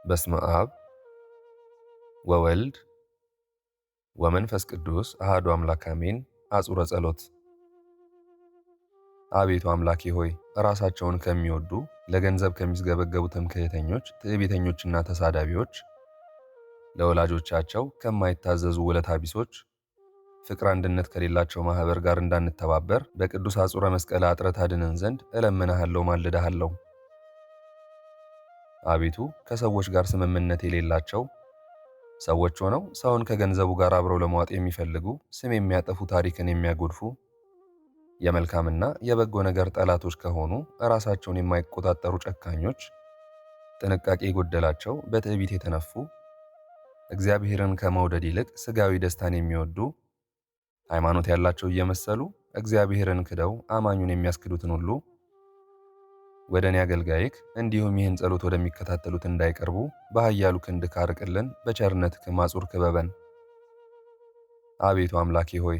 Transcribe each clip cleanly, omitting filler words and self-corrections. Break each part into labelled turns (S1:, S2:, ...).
S1: በስመ አብ ወወልድ ወመንፈስ ቅዱስ አሐዱ አምላክ አሜን። አጹረ ጸሎት። አቤቱ አምላኬ ሆይ ራሳቸውን ከሚወዱ ለገንዘብ ከሚስገበገቡ ትምክህተኞች፣ ትዕቢተኞችና ተሳዳቢዎች፣ ለወላጆቻቸው ከማይታዘዙ ውለታ ቢሶች፣ ፍቅር አንድነት ከሌላቸው ማኅበር ጋር እንዳንተባበር በቅዱስ አጹረ መስቀል አጥረት አድነን ዘንድ እለምንሃለሁ፣ ማልድሃለሁ። አቤቱ ከሰዎች ጋር ስምምነት የሌላቸው ሰዎች ሆነው ሰውን ከገንዘቡ ጋር አብረው ለመዋጥ የሚፈልጉ ስም የሚያጠፉ ታሪክን የሚያጎድፉ የመልካምና የበጎ ነገር ጠላቶች ከሆኑ ራሳቸውን የማይቆጣጠሩ ጨካኞች፣ ጥንቃቄ የጎደላቸው በትዕቢት የተነፉ እግዚአብሔርን ከመውደድ ይልቅ ሥጋዊ ደስታን የሚወዱ ሃይማኖት ያላቸው እየመሰሉ እግዚአብሔርን ክደው አማኙን የሚያስክዱትን ሁሉ ወደ እኔ አገልጋይክ እንዲሁም ይህን ጸሎት ወደሚከታተሉት እንዳይቀርቡ በኃያሉ ክንድ ካርቅልን፣ በቸርነትህ ማጹር ክበበን። አቤቱ አምላኬ ሆይ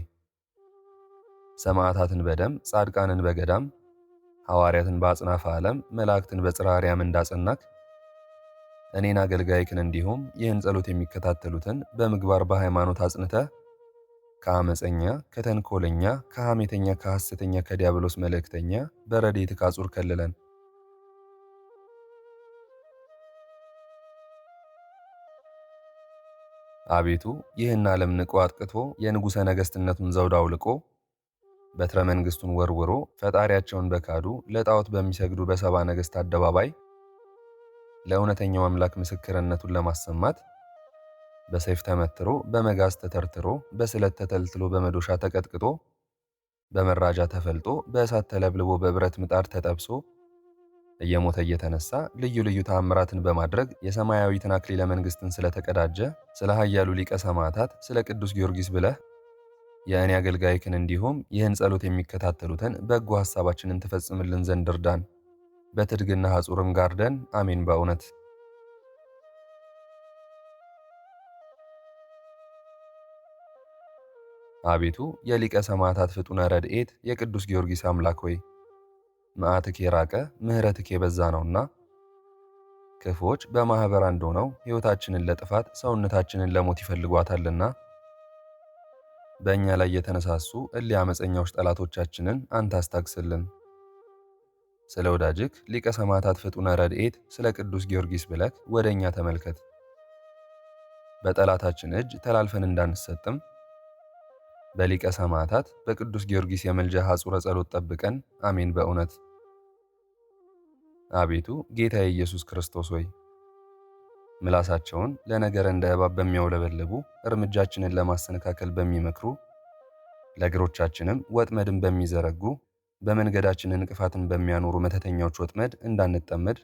S1: ሰማዕታትን በደም ጻድቃንን በገዳም ሐዋርያትን በአጽናፈ ዓለም መላእክትን በጽርሐ አርያም እንዳጸናክ እኔን አገልጋይክን እንዲሁም ይህን ጸሎት የሚከታተሉትን በምግባር በሃይማኖት አጽንተህ ከአመፀኛ ከተንኮለኛ ከሐሜተኛ ከሐሰተኛ ከዲያብሎስ መልእክተኛ በረድኤትህ አጹር ከልለን። አቤቱ ይህን ዓለም ንቆ አጥቅቶ የንጉሠ ነገሥትነቱን ዘውድ አውልቆ በትረ መንግሥቱን ወርውሮ ፈጣሪያቸውን በካዱ ለጣዖት በሚሰግዱ በሰባ ነገሥት አደባባይ ለእውነተኛው አምላክ ምስክርነቱን ለማሰማት በሰይፍ ተመትሮ በመጋዝ ተተርትሮ በስለት ተተልትሎ በመዶሻ ተቀጥቅጦ በመራጃ ተፈልጦ በእሳት ተለብልቦ በብረት ምጣድ ተጠብሶ እየሞተ እየተነሳ ልዩ ልዩ ተአምራትን በማድረግ የሰማያዊትን አክሊለ መንግሥትን ስለተቀዳጀ ስለ ኃያሉ ሊቀ ሰማዕታት ስለ ቅዱስ ጊዮርጊስ ብለህ የእኔ አገልጋይክን እንዲሁም ይህን ጸሎት የሚከታተሉትን በጎ ሐሳባችንን ትፈጽምልን ዘንድ እርዳን። በትድግና ሐጹርም ጋርደን። አሜን። በእውነት አቤቱ የሊቀ ሰማዕታት ፍጡነ ረድኤት የቅዱስ ጊዮርጊስ አምላክ ሆይ መዓትክ የራቀ ምሕረትክ የበዛ ነውና ክፉዎች በማኅበር አንድ ሆነው ሕይወታችንን ለጥፋት ሰውነታችንን ለሞት ይፈልጓታልና በእኛ ላይ የተነሳሱ እሊህ ዓመፀኛዎች ጠላቶቻችንን አንተ አስታግስልን። ስለ ወዳጅክ ሊቀ ሰማዕታት ፍጡነ ረድኤት ስለ ቅዱስ ጊዮርጊስ ብለክ ወደ እኛ ተመልከት። በጠላታችን እጅ ተላልፈን እንዳንሰጥም በሊቀ ሰማዕታት በቅዱስ ጊዮርጊስ የምልጃ ሐጹረ ጸሎት ጠብቀን። አሜን። በእውነት አቤቱ ጌታዬ ኢየሱስ ክርስቶስ ሆይ ምላሳቸውን ለነገር እንደ እባብ በሚያውለበልቡ እርምጃችንን ለማሰነካከል በሚመክሩ ለእግሮቻችንም ወጥመድን በሚዘረጉ በመንገዳችን እንቅፋትን በሚያኖሩ መተተኛዎች ወጥመድ እንዳንጠመድ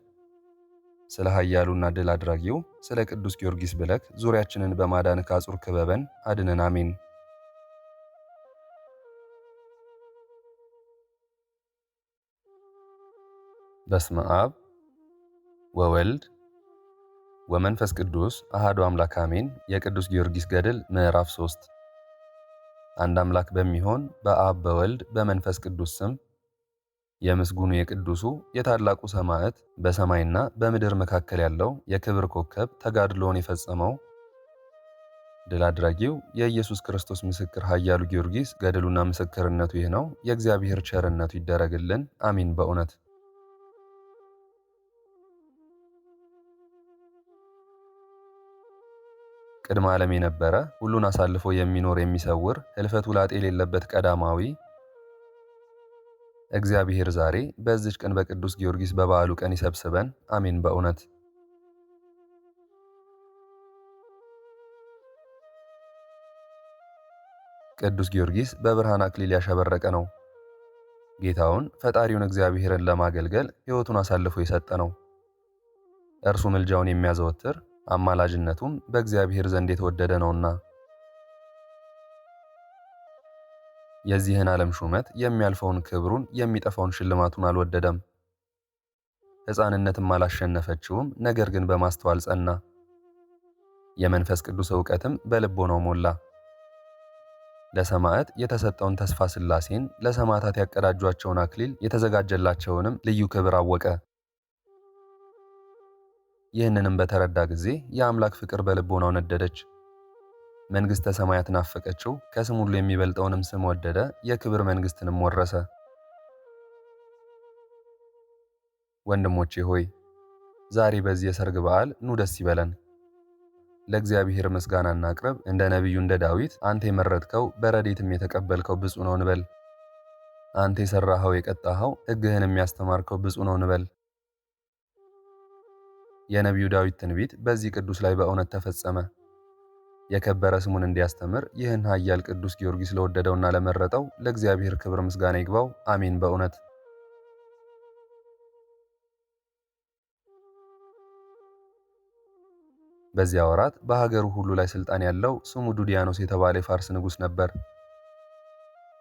S1: ስለ ኃያሉና ድል አድራጊው ስለ ቅዱስ ጊዮርጊስ ብለክ ዙሪያችንን በማዳንክ አጹር ክበበን፣ አድነን። አሜን። በስመ አብ ወወልድ ወመንፈስ ቅዱስ አሐዱ አምላክ አሜን። የቅዱስ ጊዮርጊስ ገድል ምዕራፍ 3 አንድ አምላክ በሚሆን በአብ በወልድ በመንፈስ ቅዱስ ስም የምስጉኑ የቅዱሱ የታላቁ ሰማዕት በሰማይና በምድር መካከል ያለው የክብር ኮከብ ተጋድሎውን የፈጸመው ድል አድራጊው የኢየሱስ ክርስቶስ ምስክር ኃያሉ ጊዮርጊስ ገድሉና ምስክርነቱ ይህ ነው። የእግዚአብሔር ቸርነቱ ይደረግልን። አሚን። በእውነት ቅድመ ዓለም የነበረ ሁሉን አሳልፎ የሚኖር የሚሰውር ሕልፈቱ ላጤ የሌለበት ቀዳማዊ እግዚአብሔር ዛሬ በዚች ቀን በቅዱስ ጊዮርጊስ በበዓሉ ቀን ይሰብስበን። አሜን። በእውነት ቅዱስ ጊዮርጊስ በብርሃን አክሊል ያሸበረቀ ነው። ጌታውን ፈጣሪውን እግዚአብሔርን ለማገልገል ሕይወቱን አሳልፎ የሰጠ ነው። እርሱ ምልጃውን የሚያዘወትር አማላጅነቱም በእግዚአብሔር ዘንድ የተወደደ ነውና የዚህን ዓለም ሹመት የሚያልፈውን ክብሩን የሚጠፋውን ሽልማቱን አልወደደም። ሕፃንነትም አላሸነፈችውም፣ ነገር ግን በማስተዋል ጸና። የመንፈስ ቅዱስ ዕውቀትም በልቦናው ሞላ። ለሰማዕት የተሰጠውን ተስፋ ሥላሴን ለሰማዕታት ያቀዳጇቸውን አክሊል የተዘጋጀላቸውንም ልዩ ክብር አወቀ። ይህንንም በተረዳ ጊዜ የአምላክ ፍቅር በልቦናው ነደደች። መንግሥተ ሰማያት ናፈቀችው። ከስም ሁሉ የሚበልጠውንም ስም ወደደ። የክብር መንግሥትንም ወረሰ። ወንድሞቼ ሆይ ዛሬ በዚህ የሰርግ በዓል ኑ ደስ ይበለን። ለእግዚአብሔር ምስጋና እናቅርብ። እንደ ነቢዩ እንደ ዳዊት አንተ የመረጥከው በረድኤትም የተቀበልከው ብፁዕ ነው እንበል። አንተ የሠራኸው የቀጣኸው ሕግህን የሚያስተማርከው ብፁዕ ነው እንበል። የነቢዩ ዳዊት ትንቢት በዚህ ቅዱስ ላይ በእውነት ተፈጸመ። የከበረ ስሙን እንዲያስተምር ይህን ኃያል ቅዱስ ጊዮርጊስ ለወደደውና ለመረጠው ለእግዚአብሔር ክብር ምስጋና ይግባው፣ አሜን። በእውነት በዚያ ወራት በሀገሩ ሁሉ ላይ ሥልጣን ያለው ስሙ ዱዲያኖስ የተባለ የፋርስ ንጉሥ ነበር።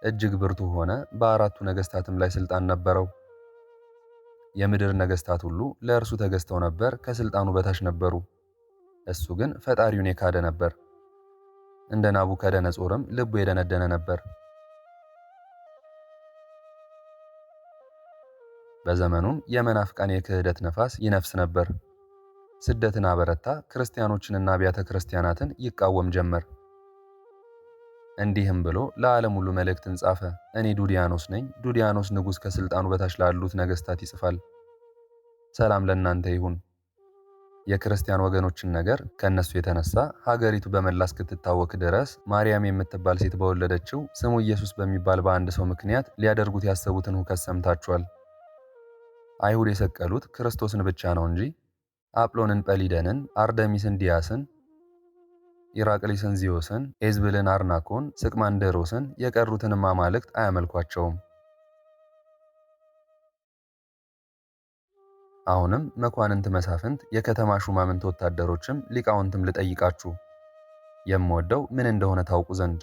S1: እጅግ ብርቱ ሆነ። በአራቱ ነገሥታትም ላይ ሥልጣን ነበረው። የምድር ነገሥታት ሁሉ ለእርሱ ተገዝተው ነበር፣ ከሥልጣኑ በታች ነበሩ። እሱ ግን ፈጣሪውን የካደ ነበር። እንደ ናቡከደነጾርም ልቡ የደነደነ ነበር። በዘመኑም የመናፍቃን የክህደት ነፋስ ይነፍስ ነበር። ስደትን አበረታ። ክርስቲያኖችንና አብያተ ክርስቲያናትን ይቃወም ጀመር። እንዲህም ብሎ ለዓለም ሁሉ መልእክትን ጻፈ። እኔ ዱዲያኖስ ነኝ። ዱዲያኖስ ንጉሥ ከሥልጣኑ በታች ላሉት ነገሥታት ይጽፋል። ሰላም ለእናንተ ይሁን። የክርስቲያን ወገኖችን ነገር ከእነሱ የተነሳ ሀገሪቱ በመላ እስክትታወክ ድረስ ማርያም የምትባል ሴት በወለደችው ስሙ ኢየሱስ በሚባል በአንድ ሰው ምክንያት ሊያደርጉት ያሰቡትን ሁከት ሰምታችኋል። አይሁድ የሰቀሉት ክርስቶስን ብቻ ነው እንጂ አጵሎንን ጰሊደንን፣ አርደሚስን ዲያስን፣ ኢራቅሊስን ዚዮስን፣ ኤዝብልን አርናኮን፣ ስቅማንደሮስን የቀሩትንም አማልክት አያመልኳቸውም። አሁንም መኳንንት፣ መሳፍንት፣ የከተማ ሹማምንት፣ ወታደሮችም ሊቃውንትም ልጠይቃችሁ የምወደው ምን እንደሆነ ታውቁ ዘንድ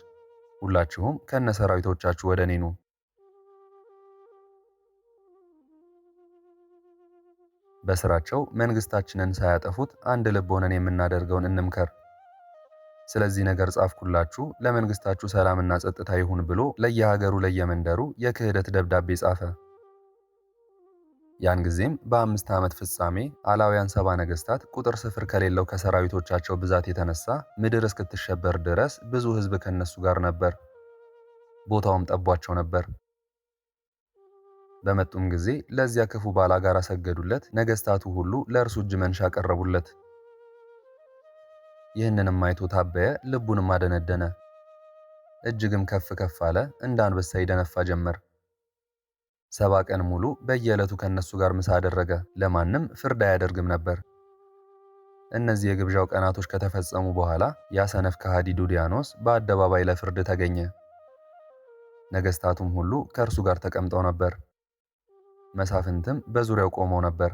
S1: ሁላችሁም ከነ ሰራዊቶቻችሁ ወደ እኔ ኑ። በስራቸው መንግስታችንን ሳያጠፉት አንድ ልብ ሆነን የምናደርገውን እንምከር። ስለዚህ ነገር ጻፍኩላችሁ፣ ለመንግስታችሁ ሰላምና ጸጥታ ይሁን ብሎ ለየሀገሩ ለየመንደሩ የክህደት ደብዳቤ ጻፈ። ያን ጊዜም በ5 ዓመት ፍጻሜ አላውያን 70 ነገሥታት ቁጥር ስፍር ከሌለው ከሰራዊቶቻቸው ብዛት የተነሳ ምድር እስክትሸበር ድረስ ብዙ ሕዝብ ከነሱ ጋር ነበር። ቦታውም ጠቧቸው ነበር። በመጡም ጊዜ ለዚያ ክፉ ባላጋራ ሰገዱለት። ነገሥታቱ ሁሉ ለእርሱ እጅ መንሻ ቀረቡለት። ይህንንም አይቶ ታበየ፣ ልቡንም አደነደነ። እጅግም ከፍ ከፍ አለ፣ እንደ አንበሳ ይደነፋ ጀመር። 70 ቀን ሙሉ በየዕለቱ ከነሱ ጋር ምሳ አደረገ። ለማንም ፍርድ አያደርግም ነበር። እነዚህ የግብዣው ቀናቶች ከተፈጸሙ በኋላ ያ ሰነፍ ከሃዲ ዱዲያኖስ በአደባባይ ለፍርድ ተገኘ። ነገሥታቱም ሁሉ ከእርሱ ጋር ተቀምጠው ነበር። መሳፍንትም በዙሪያው ቆመው ነበር።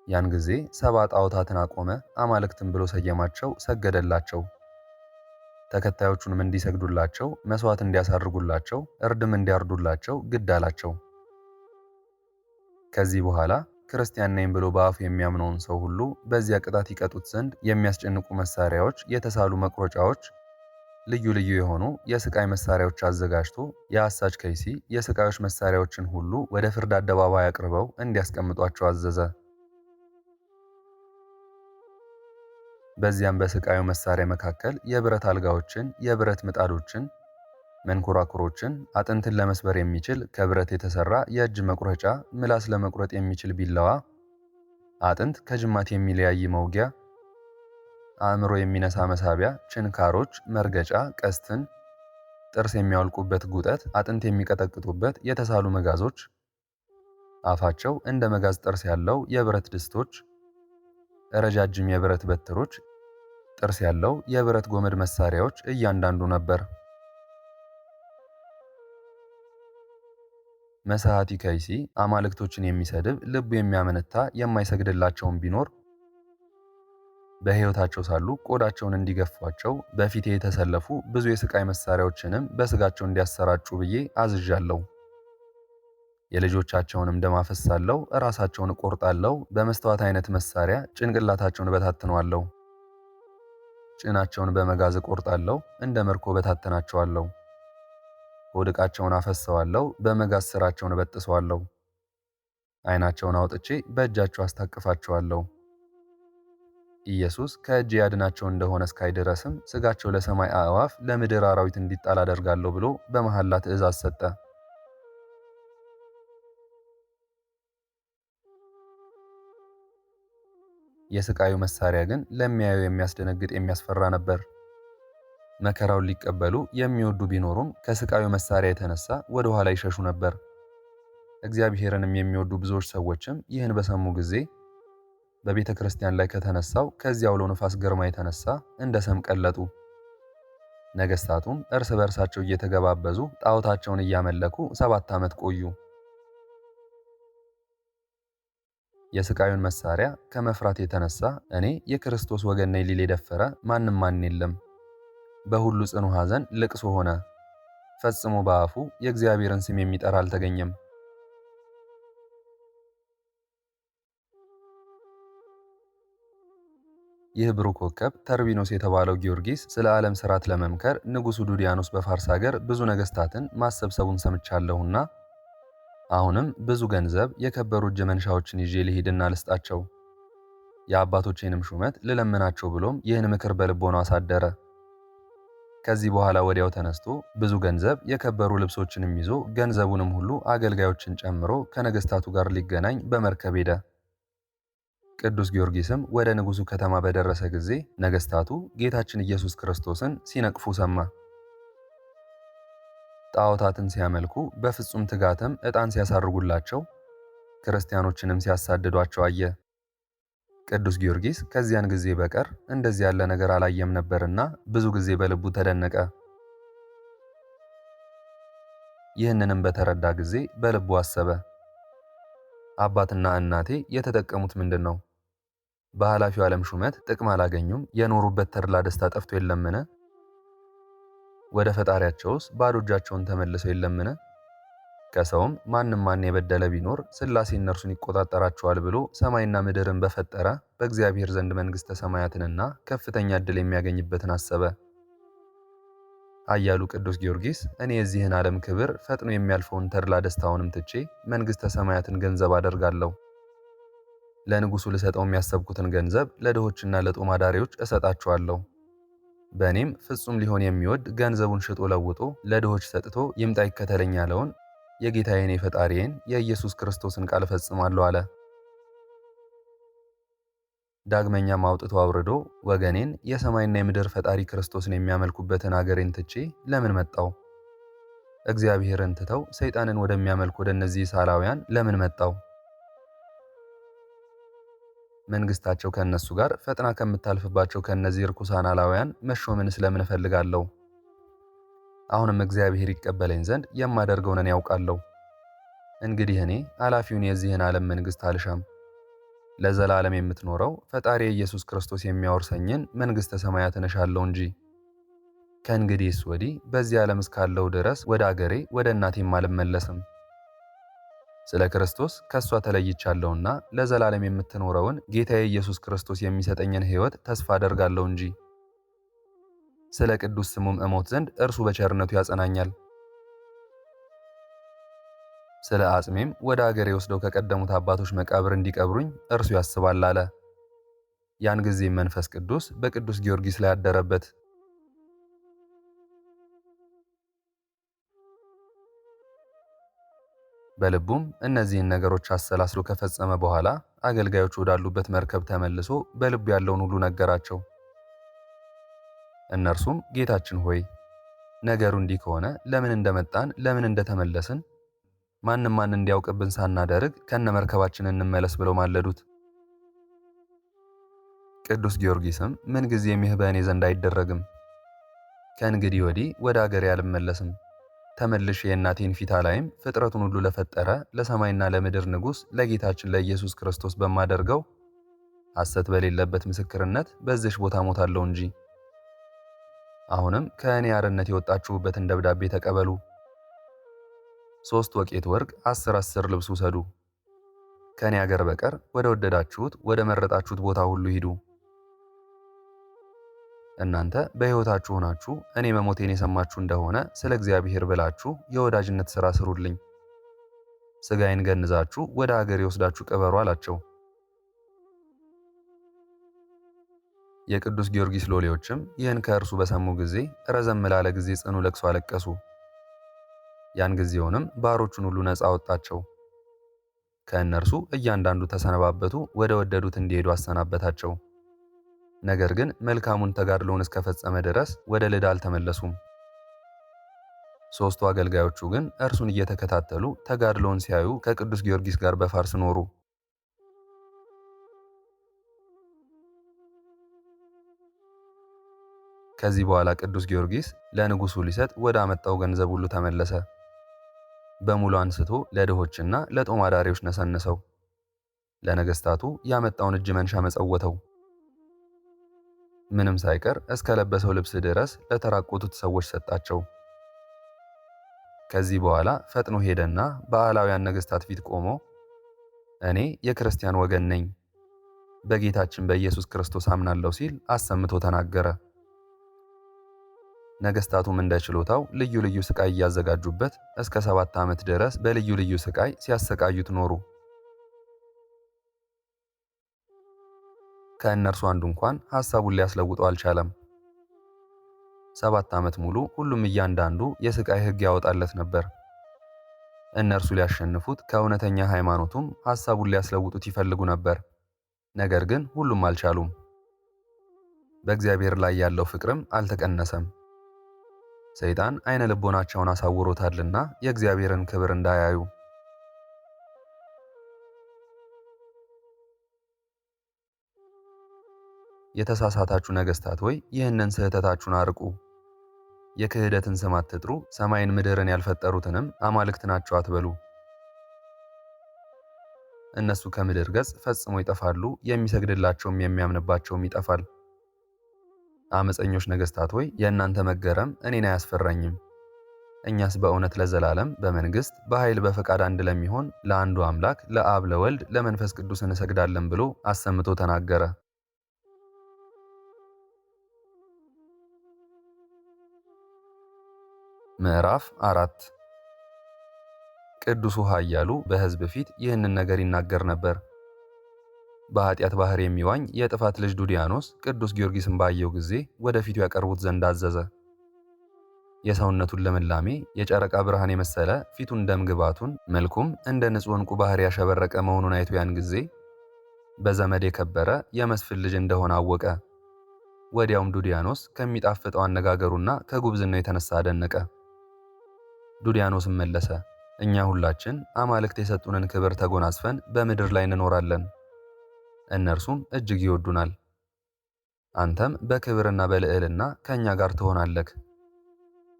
S1: ያን ጊዜ 70 ጣዖታትን አቆመ። አማልክትም ብሎ ሰየማቸው፣ ሰገደላቸው። ተከታዮቹንም እንዲሰግዱላቸው፣ መስዋዕት እንዲያሳርጉላቸው፣ እርድም እንዲያርዱላቸው ግድ አላቸው። ከዚህ በኋላ ክርስቲያን ነኝ ብሎ በአፉ የሚያምነውን ሰው ሁሉ በዚያ ቅጣት ይቀጡት ዘንድ የሚያስጨንቁ መሳሪያዎች፣ የተሳሉ መቁረጫዎች፣ ልዩ ልዩ የሆኑ የስቃይ መሳሪያዎች አዘጋጅቶ የአሳች ከይሲ የስቃዮች መሳሪያዎችን ሁሉ ወደ ፍርድ አደባባይ አቅርበው እንዲያስቀምጧቸው አዘዘ። በዚያም በስቃዩ መሳሪያ መካከል የብረት አልጋዎችን፣ የብረት ምጣዶችን፣ መንኮራኩሮችን፣ አጥንትን ለመስበር የሚችል ከብረት የተሰራ የእጅ መቁረጫ፣ ምላስ ለመቁረጥ የሚችል ቢላዋ፣ አጥንት ከጅማት የሚለያይ መውጊያ፣ አእምሮ የሚነሳ መሳቢያ፣ ችንካሮች፣ መርገጫ፣ ቀስትን፣ ጥርስ የሚያወልቁበት ጉጠት፣ አጥንት የሚቀጠቅጡበት የተሳሉ መጋዞች፣ አፋቸው እንደ መጋዝ ጥርስ ያለው የብረት ድስቶች፣ ረጃጅም የብረት በትሮች፣ ጥርስ ያለው የብረት ጎመድ መሳሪያዎች እያንዳንዱ ነበር። መሳሃቲ ከይሲ አማልክቶችን የሚሰድብ ልቡ የሚያመነታ የማይሰግድላቸውን ቢኖር በሕይወታቸው ሳሉ ቆዳቸውን እንዲገፏቸው በፊቴ የተሰለፉ ብዙ የስቃይ መሳሪያዎችንም በስጋቸው እንዲያሰራጩ ብዬ አዝዣለሁ። የልጆቻቸውንም ደም አፈሳለሁ፣ ራሳቸውን እቆርጣለሁ፣ በመስተዋት አይነት መሳሪያ ጭንቅላታቸውን በታትነዋለሁ። ጭናቸውን በመጋዝ እቆርጣለሁ፣ እንደ መርኮ በታተናቸዋለሁ። ሆድ ዕቃቸውን አፈሰዋለሁ፣ በመጋዝ ስራቸውን እበጥሰዋለሁ። ዓይናቸውን አውጥቼ በእጃቸው አስታቅፋቸዋለሁ። ኢየሱስ ከእጅ ያድናቸው እንደሆነ እስካይ ድረስም ሥጋቸው ለሰማይ አዕዋፍ ለምድር አራዊት እንዲጣል አደርጋለሁ ብሎ በመሐላ ትእዛዝ ሰጠ። የስቃዩ መሳሪያ ግን ለሚያዩ የሚያስደነግጥ የሚያስፈራ ነበር። መከራውን ሊቀበሉ የሚወዱ ቢኖሩም ከስቃዩ መሳሪያ የተነሳ ወደ ኋላ ይሸሹ ነበር። እግዚአብሔርንም የሚወዱ ብዙዎች ሰዎችም ይህን በሰሙ ጊዜ በቤተ ክርስቲያን ላይ ከተነሳው ከዚያ አውሎ ነፋስ ግርማ የተነሳ እንደ ሰም ቀለጡ። ነገሥታቱም እርስ በርሳቸው እየተገባበዙ ጣዖታቸውን እያመለኩ 7 ዓመት ቆዩ። የስቃዩን መሳሪያ ከመፍራት የተነሳ እኔ የክርስቶስ ወገን ነኝ ሊል የደፈረ ማን የለም። በሁሉ ጽኑ ሐዘን ልቅሶ ሆነ። ፈጽሞ በአፉ የእግዚአብሔርን ስም የሚጠራ አልተገኘም። ይህ ብሩህ ኮከብ ተርቢኖስ የተባለው ጊዮርጊስ ስለ ዓለም ሥርዓት ለመምከር ንጉሡ ዱዲያኖስ በፋርስ አገር ብዙ ነገሥታትን ማሰብሰቡን ሰምቻለሁና አሁንም ብዙ ገንዘብ የከበሩ እጅ መንሻዎችን ይዤ ልሂድና ልስጣቸው፣ የአባቶቼንም ሹመት ልለምናቸው ብሎም ይህን ምክር በልቦናው አሳደረ። ከዚህ በኋላ ወዲያው ተነስቶ ብዙ ገንዘብ የከበሩ ልብሶችንም ይዞ ገንዘቡንም ሁሉ አገልጋዮችን ጨምሮ ከነገሥታቱ ጋር ሊገናኝ በመርከብ ሄደ። ቅዱስ ጊዮርጊስም ወደ ንጉሡ ከተማ በደረሰ ጊዜ ነገሥታቱ ጌታችን ኢየሱስ ክርስቶስን ሲነቅፉ ሰማ። ጣዖታትን ሲያመልኩ በፍጹም ትጋትም ዕጣን ሲያሳርጉላቸው ክርስቲያኖችንም ሲያሳድዷቸው አየ። ቅዱስ ጊዮርጊስ ከዚያን ጊዜ በቀር እንደዚህ ያለ ነገር አላየም ነበርና ብዙ ጊዜ በልቡ ተደነቀ። ይህንንም በተረዳ ጊዜ በልቡ አሰበ፣ አባትና እናቴ የተጠቀሙት ምንድን ነው? በኃላፊው ዓለም ሹመት ጥቅም አላገኙም? የኖሩበት ተድላ ደስታ ጠፍቶ የለምን? ወደ ፈጣሪያቸውስ ባዶ እጃቸውን ተመልሰው የለምን? ከሰውም ማን የበደለ ቢኖር ሥላሴ እነርሱን ይቆጣጠራቸዋል ብሎ ሰማይና ምድርን በፈጠረ በእግዚአብሔር ዘንድ መንግሥተ ሰማያትንና ከፍተኛ ዕድል የሚያገኝበትን አሰበ። ኃያሉ ቅዱስ ጊዮርጊስ እኔ የዚህን ዓለም ክብር ፈጥኖ የሚያልፈውን ተድላ ደስታውንም ትቼ መንግሥተ ሰማያትን ገንዘብ አደርጋለሁ። ለንጉሡ ልሰጠው የሚያሰብኩትን ገንዘብ ለድሆችና ለጦም አዳሪዎች እሰጣቸዋለሁ። በእኔም ፍጹም ሊሆን የሚወድ ገንዘቡን ሽጦ ለውጦ ለድሆች ሰጥቶ ይምጣ ይከተለኝ ያለውን የጌታዬን የፈጣሪዬን የኢየሱስ ክርስቶስን ቃል እፈጽማለሁ አለ። ዳግመኛም አውጥቶ አውርዶ ወገኔን የሰማይና የምድር ፈጣሪ ክርስቶስን የሚያመልኩበትን አገሬን ትቼ ለምን መጣው? እግዚአብሔርን ትተው ሰይጣንን ወደሚያመልኩ ወደ እነዚህ ሳላውያን ለምን መጣው? መንግሥታቸው ከእነሱ ጋር ፈጥና ከምታልፍባቸው ከእነዚህ ርኩሳን አላውያን መሾምን ስለምን እፈልጋለሁ? አሁንም እግዚአብሔር ይቀበለኝ ዘንድ የማደርገውን እኔ ያውቃለሁ። እንግዲህ እኔ አላፊውን የዚህን ዓለም መንግሥት አልሻም። ለዘላለም የምትኖረው ፈጣሪ ኢየሱስ ክርስቶስ የሚያወርሰኝን መንግሥተ ሰማያትን እሻለሁ እንጂ። ከእንግዲህስ ወዲህ በዚህ ዓለም እስካለው ድረስ ወደ አገሬ ወደ እናቴም አልመለስም። ስለ ክርስቶስ ከእሷ ተለይቻለሁና ለዘላለም የምትኖረውን ጌታዬ ኢየሱስ ክርስቶስ የሚሰጠኝን ሕይወት ተስፋ አደርጋለሁ እንጂ። ስለ ቅዱስ ስሙም እሞት ዘንድ እርሱ በቸርነቱ ያጸናኛል። ስለ አጽሜም ወደ አገሬ ወስደው ከቀደሙት አባቶች መቃብር እንዲቀብሩኝ እርሱ ያስባል አለ። ያን ጊዜም መንፈስ ቅዱስ በቅዱስ ጊዮርጊስ ላይ አደረበት። በልቡም እነዚህን ነገሮች አሰላስሎ ከፈጸመ በኋላ አገልጋዮች ወዳሉበት መርከብ ተመልሶ በልቡ ያለውን ሁሉ ነገራቸው። እነርሱም ጌታችን ሆይ ነገሩ እንዲህ ከሆነ ለምን እንደመጣን ለምን እንደተመለስን ማን እንዲያውቅብን ሳናደርግ ከነ መርከባችን እንመለስ ብለው ማለዱት። ቅዱስ ጊዮርጊስም ምንጊዜም ይህ በእኔ ዘንድ አይደረግም፣ ከእንግዲህ ወዲህ ወደ አገሬ አልመለስም፣ ተመልሼ የእናቴን ፊት አላይም፣ ፍጥረቱን ሁሉ ለፈጠረ ለሰማይና ለምድር ንጉሥ ለጌታችን ለኢየሱስ ክርስቶስ በማደርገው ሐሰት በሌለበት ምስክርነት በዚህች ቦታ ሞታለሁ እንጂ። አሁንም ከእኔ አርነት የወጣችሁበትን ደብዳቤ ተቀበሉ። 3 ወቄት ወርቅ 10 ልብስ ውሰዱ። ከእኔ አገር በቀር ወደ ወደዳችሁት ወደ መረጣችሁት ቦታ ሁሉ ሂዱ። እናንተ በሕይወታችሁ ሆናችሁ እኔ መሞቴን የሰማችሁ እንደሆነ ስለ እግዚአብሔር ብላችሁ የወዳጅነት ሥራ ስሩልኝ። ሥጋዬን ገንዛችሁ ወደ አገሬ ወስዳችሁ ቅበሩ አላቸው። የቅዱስ ጊዮርጊስ ሎሌዎችም ይህን ከእርሱ በሰሙ ጊዜ ረዘም ላለ ጊዜ ጽኑ ለቅሶ አለቀሱ። ያን ጊዜውንም ባሮቹን ሁሉ ነፃ አወጣቸው። ከእነርሱ እያንዳንዱ ተሰነባበቱ፣ ወደ ወደዱት እንዲሄዱ አሰናበታቸው። ነገር ግን መልካሙን ተጋድሎውን እስከፈጸመ ድረስ ወደ ልዳ አልተመለሱም። ሦስቱ አገልጋዮቹ ግን እርሱን እየተከታተሉ ተጋድሎውን ሲያዩ ከቅዱስ ጊዮርጊስ ጋር በፋርስ ኖሩ። ከዚህ በኋላ ቅዱስ ጊዮርጊስ ለንጉሡ ሊሰጥ ወደ አመጣው ገንዘብ ሁሉ ተመለሰ። በሙሉ አንስቶ ለድሆችና ለጦም አዳሪዎች ነሰነሰው። ለነገሥታቱ ያመጣውን እጅ መንሻ መጸወተው። ምንም ሳይቀር እስከ ለበሰው ልብስ ድረስ ለተራቆቱት ሰዎች ሰጣቸው። ከዚህ በኋላ ፈጥኖ ሄደና በአላውያን ነገሥታት ፊት ቆሞ እኔ የክርስቲያን ወገን ነኝ፣ በጌታችን በኢየሱስ ክርስቶስ አምናለሁ ሲል አሰምቶ ተናገረ። ነገሥታቱም እንደ ችሎታው ልዩ ልዩ ስቃይ እያዘጋጁበት እስከ 7 ዓመት ድረስ በልዩ ልዩ ስቃይ ሲያሰቃዩት ኖሩ። ከእነርሱ አንዱ እንኳን ሐሳቡን ሊያስለውጠው አልቻለም። 7 ዓመት ሙሉ ሁሉም እያንዳንዱ የስቃይ ሕግ ያወጣለት ነበር። እነርሱ ሊያሸንፉት ከእውነተኛ ሃይማኖቱም ሐሳቡን ሊያስለውጡት ይፈልጉ ነበር። ነገር ግን ሁሉም አልቻሉም። በእግዚአብሔር ላይ ያለው ፍቅርም አልተቀነሰም። ሰይጣን አይነ ልቦናቸውን አሳውሮታልና የእግዚአብሔርን ክብር እንዳያዩ። የተሳሳታችሁ ነገሥታት ሆይ ይህንን ስህተታችሁን አርቁ። የክህደትን ስም አትጥሩ፣ ሰማይን ምድርን ያልፈጠሩትንም አማልክት ናቸው አትበሉ። እነሱ ከምድር ገጽ ፈጽሞ ይጠፋሉ፣ የሚሰግድላቸውም የሚያምንባቸውም ይጠፋል። አመፀኞች ነገሥታት ሆይ የእናንተ መገረም እኔን አያስፈራኝም። እኛስ በእውነት ለዘላለም በመንግሥት በኃይል በፈቃድ አንድ ለሚሆን ለአንዱ አምላክ ለአብ ለወልድ ለመንፈስ ቅዱስ እንሰግዳለን ብሎ አሰምቶ ተናገረ። ምዕራፍ 4 ቅዱሱ ኃያሉ በሕዝብ ፊት ይህንን ነገር ይናገር ነበር። በኃጢአት ባህር የሚዋኝ የጥፋት ልጅ ዱዲያኖስ ቅዱስ ጊዮርጊስን ባየው ጊዜ ወደፊቱ ያቀርቡት ዘንድ አዘዘ። የሰውነቱን ልምላሜ የጨረቃ ብርሃን የመሰለ ፊቱን ደም ግባቱን መልኩም እንደ ንጹሕ ዕንቁ ባህር ያሸበረቀ መሆኑን አይቶ ያን ጊዜ በዘመድ የከበረ የመስፍን ልጅ እንደሆነ አወቀ። ወዲያውም ዱዲያኖስ ከሚጣፍጠው አነጋገሩና ከጉብዝናው የተነሳ አደነቀ። ዱዲያኖስም መለሰ፣ እኛ ሁላችን አማልክት የሰጡንን ክብር ተጎናጽፈን በምድር ላይ እንኖራለን። እነርሱም እጅግ ይወዱናል። አንተም በክብርና በልዕልና ከእኛ ጋር ትሆናለህ።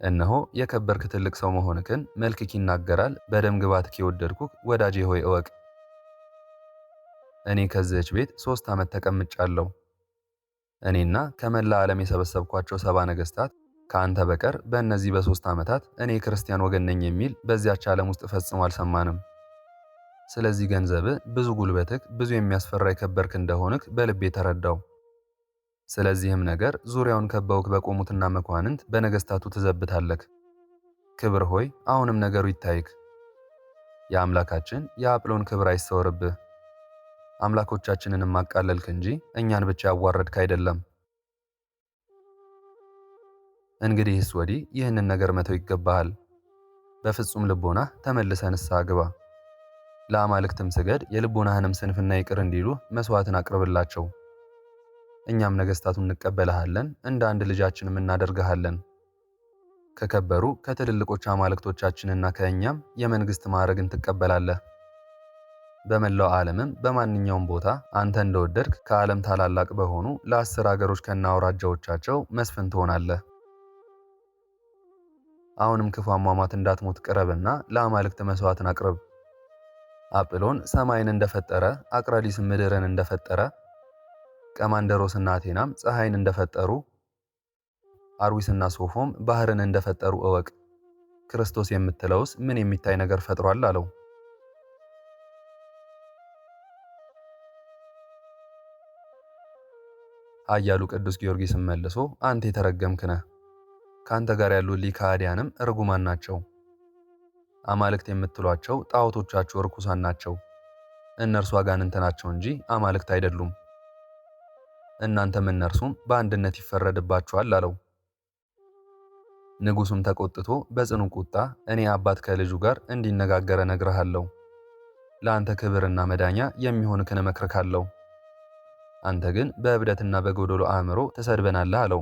S1: እነሆ የከበርክ ትልቅ ሰው መሆንክን መልክክ ይናገራል። በደም ግባትክ የወደድኩህ ወዳጄ ሆይ እወቅ። እኔ ከዚህች ቤት 3 ዓመት ተቀምጫለሁ። እኔና ከመላ ዓለም የሰበሰብኳቸው 70 ነገሥታት ከአንተ በቀር በእነዚህ በ3 ዓመታት እኔ ክርስቲያን ወገን ነኝ የሚል በዚያች ዓለም ውስጥ ፈጽሞ አልሰማንም። ስለዚህ ገንዘብ ብዙ ጉልበትክ ብዙ የሚያስፈራ የከበርክ እንደሆንክ በልቤ ተረዳው። ስለዚህም ነገር ዙሪያውን ከበውክ በቆሙትና መኳንንት በነገሥታቱ ትዘብታለክ። ክብር ሆይ አሁንም ነገሩ ይታይክ። የአምላካችን የአጵሎን ክብር አይሰወርብህ። አምላኮቻችንንም አቃለልክ እንጂ እኛን ብቻ ያዋረድክ አይደለም። እንግዲህስ ወዲህ ይህንን ነገር መተው ይገባሃል። በፍጹም ልቦናህ ተመልሰህ ንስሐ ግባ። ለአማልክትም ስገድ፣ የልቦናህንም ስንፍና ይቅር እንዲሉ መሥዋዕትን አቅርብላቸው። እኛም ነገሥታቱን እንቀበልሃለን፣ እንደ አንድ ልጃችንም እናደርግሃለን። ከከበሩ ከትልልቆች አማልክቶቻችንና ከእኛም የመንግሥት ማዕረግን ትቀበላለህ። በመላው ዓለምም በማንኛውም ቦታ አንተ እንደወደድክ ከዓለም ታላላቅ በሆኑ ለ10 አገሮች ከነአውራጃዎቻቸው መስፍን ትሆናለህ። አሁንም ክፉ አሟሟት እንዳትሞት ቅረብና ለአማልክት መሥዋዕትን አቅርብ። አጵሎን ሰማይን እንደፈጠረ፣ አቅራዲስም ምድርን እንደፈጠረ፣ ቀማንደሮስና አቴናም ፀሐይን እንደፈጠሩ፣ አርዊስና ሶፎም ባህርን እንደፈጠሩ እወቅ። ክርስቶስ የምትለውስ ምን የሚታይ ነገር ፈጥሯል አለው። ኃያሉ ቅዱስ ጊዮርጊስም መልሶ አንተ የተረገምክ ነህ፣ ካንተ ጋር ያሉ ሊካዲያንም ርጉማን ናቸው። አማልክት የምትሏቸው ጣዖቶቻችሁ ርኩሳን ናቸው። እነርሱ አጋንንት ናቸው እንጂ አማልክት አይደሉም። እናንተም እነርሱም በአንድነት ይፈረድባችኋል አለው። ንጉሡም ተቆጥቶ በጽኑ ቁጣ እኔ አባት ከልጁ ጋር እንዲነጋገር እነግርሃለሁ፣ ለአንተ ክብርና መዳኛ የሚሆንክን እመክርካለሁ። አንተ ግን በእብደትና በጎደሎ አእምሮ ትሰድበናለህ አለው።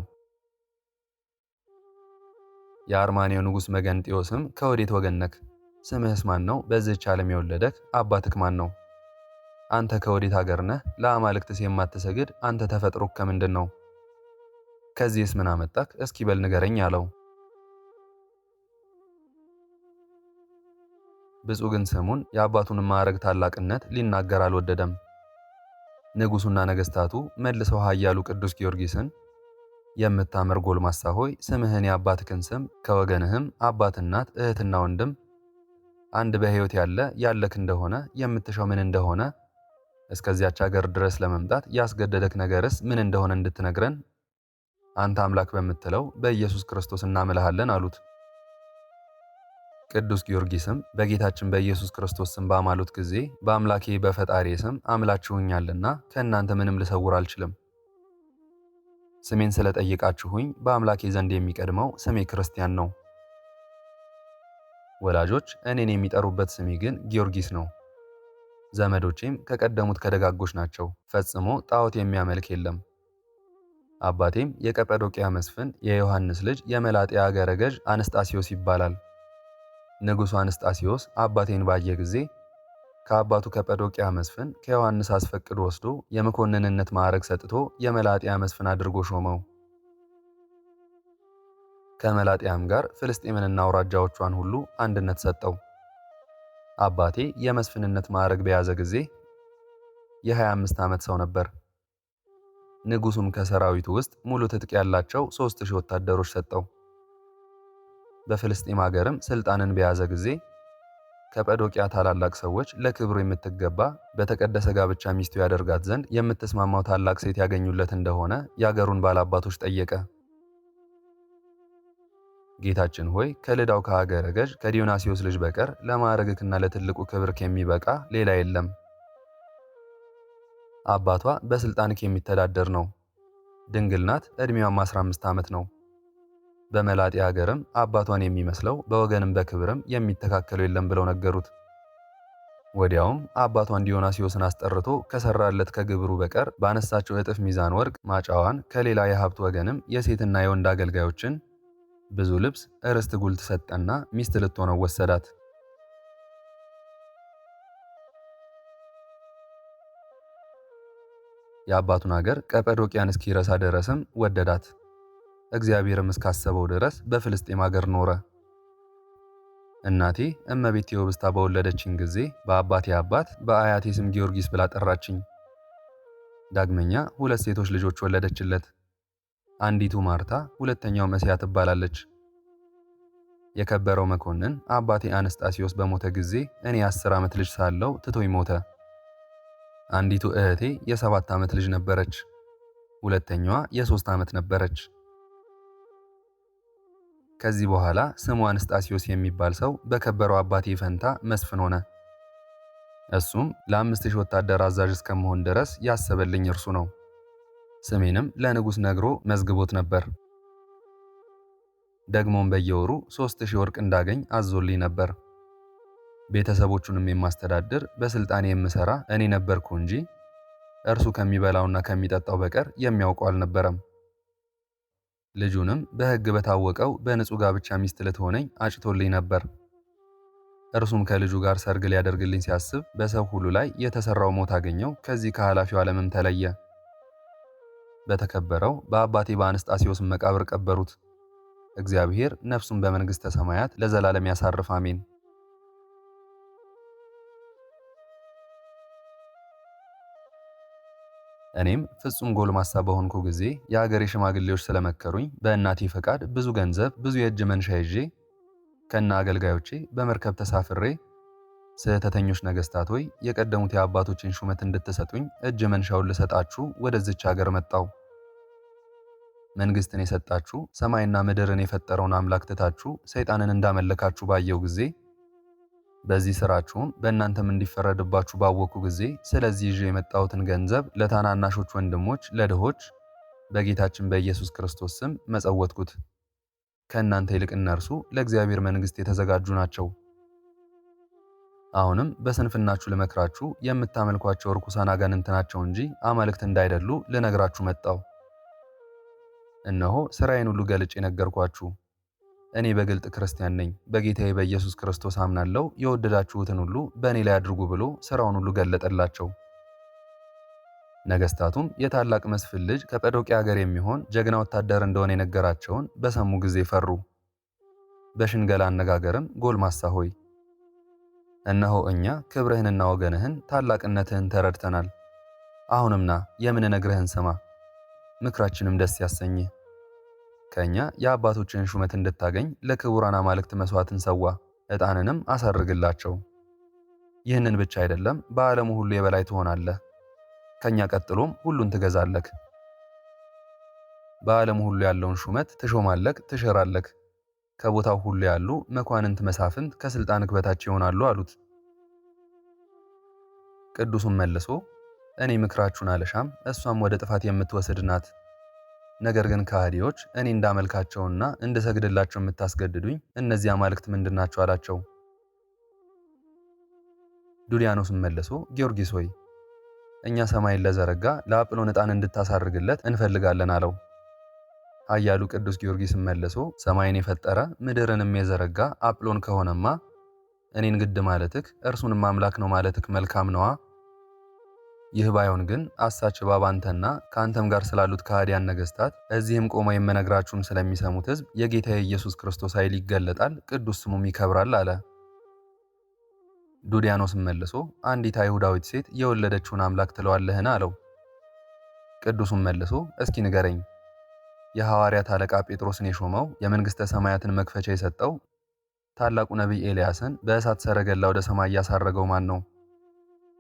S1: የአርማንያው ንጉሥ መገንጢዮስም ከወዴት ወገን ነክ? ስምህስ ማን ነው? በዚህች ዓለም የወለደክ አባትክ ማን ነው? አንተ ከወዴት አገር ነህ? ለአማልክትስ የማትሰግድ አንተ ተፈጥሮክ ከምንድን ነው? ከዚህስ ምን አመጣክ? እስኪ በል ንገረኝ አለው። ብፁዕ ግን ስሙን የአባቱን ማዕረግ ታላቅነት ሊናገር አልወደደም። ንጉሡና ነገሥታቱ መልሰው ኃያሉ ቅዱስ ጊዮርጊስን የምታምር ጎልማሳ ሆይ ስምህን የአባትህን ስም ከወገንህም አባት፣ እናት፣ እህትና ወንድም አንድ በሕይወት ያለክ እንደሆነ የምትሻው ምን እንደሆነ እስከዚያች አገር ድረስ ለመምጣት ያስገደደክ ነገርስ ምን እንደሆነ እንድትነግረን አንተ አምላክ በምትለው በኢየሱስ ክርስቶስ እናምልሃለን አሉት። ቅዱስ ጊዮርጊስም በጌታችን በኢየሱስ ክርስቶስ ስም ባማሉት ጊዜ በአምላኬ በፈጣሪ ስም አምላችሁኛልና ከእናንተ ምንም ልሰውር አልችልም። ስሜን ስለጠየቃችሁኝ በአምላኬ ዘንድ የሚቀድመው ስሜ ክርስቲያን ነው። ወላጆች እኔን የሚጠሩበት ስሜ ግን ጊዮርጊስ ነው። ዘመዶቼም ከቀደሙት ከደጋጎች ናቸው። ፈጽሞ ጣዖት የሚያመልክ የለም። አባቴም የቀጰዶቅያ መስፍን የዮሐንስ ልጅ የመላጥያ አገረ ገዥ አንስጣስዮስ ይባላል። ንጉሡ አንስጣስዮስ አባቴን ባየ ጊዜ ከአባቱ ከጰዶቅያ መስፍን ከዮሐንስ አስፈቅዶ ወስዶ የመኮንንነት ማዕረግ ሰጥቶ የመላጥያ መስፍን አድርጎ ሾመው። ከመላጥያም ጋር ፍልስጤምንና አውራጃዎቿን ሁሉ አንድነት ሰጠው። አባቴ የመስፍንነት ማዕረግ በያዘ ጊዜ የ25 ዓመት ሰው ነበር። ንጉሡም ከሰራዊቱ ውስጥ ሙሉ ትጥቅ ያላቸው 3000 ወታደሮች ሰጠው። በፍልስጤም ሀገርም ስልጣንን በያዘ ጊዜ ከጰዶቅያ ታላላቅ ሰዎች ለክብሩ የምትገባ በተቀደሰ ጋብቻ ሚስቱ ያደርጋት ዘንድ የምትስማማው ታላቅ ሴት ያገኙለት እንደሆነ የአገሩን ባላባቶች ጠየቀ። ጌታችን ሆይ ከልዳው ከሀገረ ገዥ ከዲዮናስዮስ ልጅ በቀር ለማዕረግክና ለትልቁ ክብርክ የሚበቃ ሌላ የለም። አባቷ በስልጣንክ የሚተዳደር ነው። ድንግል ናት። ዕድሜዋም 15 ዓመት ነው። በመላጥያ ሀገርም አባቷን የሚመስለው በወገንም በክብርም የሚተካከለው የለም ብለው ነገሩት። ወዲያውም አባቷን ዲዮናስዮስን አስጠርቶ ከሰራለት ከግብሩ በቀር ባነሳቸው እጥፍ ሚዛን ወርቅ ማጫዋን ከሌላ የሀብት ወገንም የሴትና የወንድ አገልጋዮችን ብዙ ልብስ፣ ርስት፣ ጉልት ሰጠና ሚስት ልትሆነው ወሰዳት። የአባቱን አገር ቀጰዶቅያን እስኪረሳ ድረስም ወደዳት። እግዚአብሔርም እስካሰበው ድረስ በፍልስጤም አገር ኖረ። እናቴ እመቤት ቴዎብስታ በወለደችኝ ጊዜ በአባቴ አባት በአያቴ ስም ጊዮርጊስ ብላ ጠራችኝ። ዳግመኛ 2 ሴቶች ልጆች ወለደችለት። አንዲቱ ማርታ፣ ሁለተኛው መስያ ትባላለች። የከበረው መኮንን አባቴ አንስጣስዮስ በሞተ ጊዜ እኔ 10 ዓመት ልጅ ሳለው ትቶኝ ሞተ። አንዲቱ እህቴ የ7 ዓመት ልጅ ነበረች። ሁለተኛዋ የ3 ዓመት ነበረች። ከዚህ በኋላ ስሙ አንስጣስዮስ የሚባል ሰው በከበረው አባቴ ፈንታ መስፍን ሆነ። እሱም ለ5000 ወታደር አዛዥ እስከመሆን ድረስ ያሰበልኝ እርሱ ነው። ስሜንም ለንጉሥ ነግሮ መዝግቦት ነበር። ደግሞም በየወሩ 3000 ወርቅ እንዳገኝ አዞልኝ ነበር። ቤተሰቦቹንም የማስተዳድር በስልጣኔ የምሰራ እኔ ነበርኩ እንጂ እርሱ ከሚበላውና ከሚጠጣው በቀር የሚያውቀው አልነበረም። ልጁንም በሕግ በታወቀው በንጹሕ ጋብቻ ሚስት ልትሆነኝ አጭቶልኝ ነበር። እርሱም ከልጁ ጋር ሰርግ ሊያደርግልኝ ሲያስብ በሰው ሁሉ ላይ የተሰራው ሞት አገኘው። ከዚህ ከኃላፊው ዓለምም ተለየ። በተከበረው በአባቴ በአንስጣስዮስ መቃብር ቀበሩት። እግዚአብሔር ነፍሱን በመንግሥተ ሰማያት ለዘላለም ያሳርፍ፣ አሜን። እኔም ፍጹም ጎልማሳ በሆንኩ ጊዜ የአገሬ ሽማግሌዎች ስለመከሩኝ በእናቴ ፈቃድ ብዙ ገንዘብ፣ ብዙ የእጅ መንሻ ይዤ ከነ አገልጋዮቼ በመርከብ ተሳፍሬ ስህተተኞች ነገሥታት ሆይ የቀደሙት የአባቶችን ሹመት እንድትሰጡኝ እጅ መንሻውን ልሰጣችሁ ወደዚች ሀገር መጣው። መንግሥትን የሰጣችሁ ሰማይና ምድርን የፈጠረውን አምላክ ትታችሁ ሰይጣንን እንዳመለካችሁ ባየው ጊዜ በዚህ ሥራችሁም በእናንተም እንዲፈረድባችሁ ባወቅኩ ጊዜ ስለዚህ ይዤ የመጣሁትን ገንዘብ ለታናናሾች ወንድሞች ለድሆች በጌታችን በኢየሱስ ክርስቶስ ስም መጸወትኩት። ከእናንተ ይልቅ እነርሱ ለእግዚአብሔር መንግሥት የተዘጋጁ ናቸው። አሁንም በስንፍናችሁ ልመክራችሁ፣ የምታመልኳቸው ርኩሳን አጋንንት ናቸው እንጂ አማልክት እንዳይደሉ ልነግራችሁ መጣሁ። እነሆ ሥራዬን ሁሉ ገልጬ ነገርኳችሁ። እኔ በግልጥ ክርስቲያን ነኝ፣ በጌታዬ በኢየሱስ ክርስቶስ አምናለሁ፣ የወደዳችሁትን ሁሉ በእኔ ላይ አድርጉ ብሎ ሥራውን ሁሉ ገለጠላቸው። ነገሥታቱም የታላቅ መስፍን ልጅ ከጰዶቅያ አገር የሚሆን ጀግና ወታደር እንደሆነ የነገራቸውን በሰሙ ጊዜ ፈሩ። በሽንገላ አነጋገርም ጎልማሳ ሆይ እነሆ እኛ ክብርህንና ወገንህን ታላቅነትህን ተረድተናል። አሁንም ና የምንነግርህን ስማ፣ ምክራችንም ደስ ያሰኝህ። ከእኛ የአባቶችህን ሹመት እንድታገኝ ለክቡራን አማልክት መሥዋዕትን ሰዋ፣ ዕጣንንም አሳርግላቸው። ይህንን ብቻ አይደለም፣ በዓለሙ ሁሉ የበላይ ትሆናለህ። ከእኛ ቀጥሎም ሁሉን ትገዛለህ። በዓለሙ ሁሉ ያለውን ሹመት ትሾማለህ፣ ትሽራለህ። ከቦታው ሁሉ ያሉ መኳንንት መሳፍንት ከሥልጣንህ በታች ይሆናሉ አሉት። ቅዱሱም መልሶ እኔ ምክራችሁን አልሻም፣ እሷም ወደ ጥፋት የምትወስድ ናት። ነገር ግን ከሃዲዎች እኔ እንዳመልካቸውና እንድሰግድላቸው የምታስገድዱኝ እነዚህ አማልክት ምንድናቸው? አላቸው። ዱልያኖስም መልሶ ጊዮርጊስ ሆይ እኛ ሰማይን ለዘረጋ ለአጵሎን ዕጣን እንድታሳርግለት እንፈልጋለን አለው። ኃያሉ ቅዱስ ጊዮርጊስም መልሶ ሰማይን የፈጠረ ምድርንም የዘረጋ አጵሎን ከሆነማ እኔን ግድ ማለትክ እርሱንም አምላክ ነው ማለትክ መልካም ነዋ። ይህ ባይሆን ግን አሳች እባብ አንተና ከአንተም ጋር ስላሉት ከሃዲያን ነገሥታት እዚህም ቆመው የምነግራችሁን ስለሚሰሙት ሕዝብ የጌታ የኢየሱስ ክርስቶስ ኃይል ይገለጣል፣ ቅዱስ ስሙም ይከብራል አለ። ዱልያኖስም መልሶ አንዲት አይሁዳዊት ሴት የወለደችውን አምላክ ትለዋለህን? አለው። ቅዱሱም መልሶ እስኪ ንገረኝ፣ የሐዋርያት አለቃ ጴጥሮስን የሾመው የመንግሥተ ሰማያትን መክፈቻ የሰጠው ታላቁ ነቢይ ኤልያስን በእሳት ሰረገላ ወደ ሰማይ ያሳረገው ማን ነው?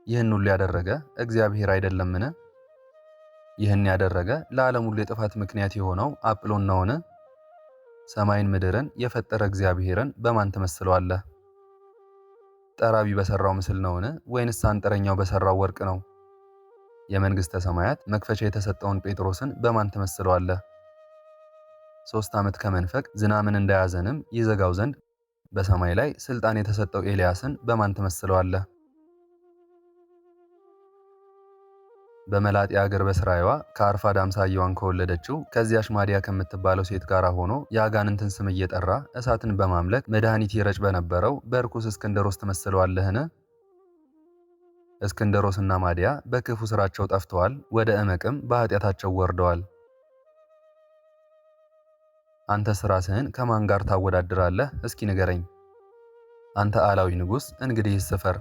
S1: ይህን ሁሉ ያደረገ እግዚአብሔር አይደለምን? ይህን ያደረገ ለዓለም ሁሉ የጥፋት ምክንያት የሆነው አጵሎን ነውን? ሰማይን ምድርን የፈጠረ እግዚአብሔርን በማን ትመስለዋለህ? ጠራቢ በሠራው ምስል ነውን? ወይንስ አንጥረኛው በሠራው ወርቅ ነው? የመንግሥተ ሰማያት መክፈቻ የተሰጠውን ጴጥሮስን በማን ትመስለዋለህ? 3 ዓመት ከመንፈቅ ዝናምን እንዳያዘንም ይዘጋው ዘንድ በሰማይ ላይ ሥልጣን የተሰጠው ኤልያስን በማን ትመስለዋለህ? በመላጤ አገር በስራይዋ ከአርፋድ አምሳያዋን ከወለደችው ከዚያች ማዲያ ከምትባለው ሴት ጋር ሆኖ የአጋንንትን ስም እየጠራ እሳትን በማምለክ መድኃኒት ይረጭ በነበረው በርኩስ እስክንድሮስ ትመስለዋለህን? እስክንድሮስና ማዲያ በክፉ ስራቸው ጠፍተዋል፣ ወደ እመቅም በኃጢአታቸው ወርደዋል። አንተስ ራስህን ከማን ጋር ታወዳድራለህ? እስኪ ንገረኝ። አንተ አላዊ ንጉሥ እንግዲህ ስፈር።